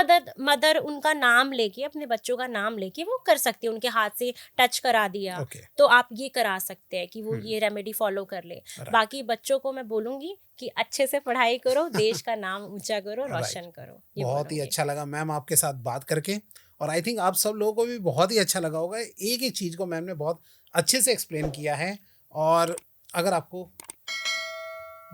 मदर उनका नाम लेके, अपने बच्चों का नाम लेके वो कर सकती है, उनके हाथ से टच करा दिया। तो आप ये करा सकते हैं कि वो ये रेमेडी फॉलो कर ले। बाकी बच्चों को मैं बोलूंगी कि अच्छे से पढ़ाई करो, देश का नाम ऊंचा करो, रोशन करो। बहुत ही अच्छा लगा मैम आपके साथ बात करके, और आई थिंक आप सब लोगों को भी बहुत ही अच्छा लगा होगा। एक एक चीज़ को मैम ने बहुत अच्छे से एक्सप्लेन किया है। और अगर आपको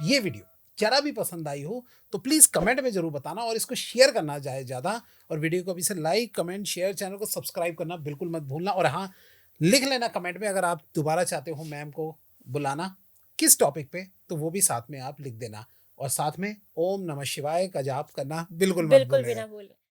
ये वीडियो जरा भी पसंद आई हो तो प्लीज़ कमेंट में ज़रूर बताना, और इसको शेयर करना जाए ज़्यादा, और वीडियो को अभी से लाइक, कमेंट, शेयर, चैनल को सब्सक्राइब करना बिल्कुल मत भूलना। और हाँ, लिख लेना कमेंट में अगर आप दोबारा चाहते हो मैम को बुलाना किस टॉपिक पे, तो वो भी साथ में आप लिख देना। और साथ में ओम नमः शिवाय का जाप करना बिल्कुल मत भी ना भूलें।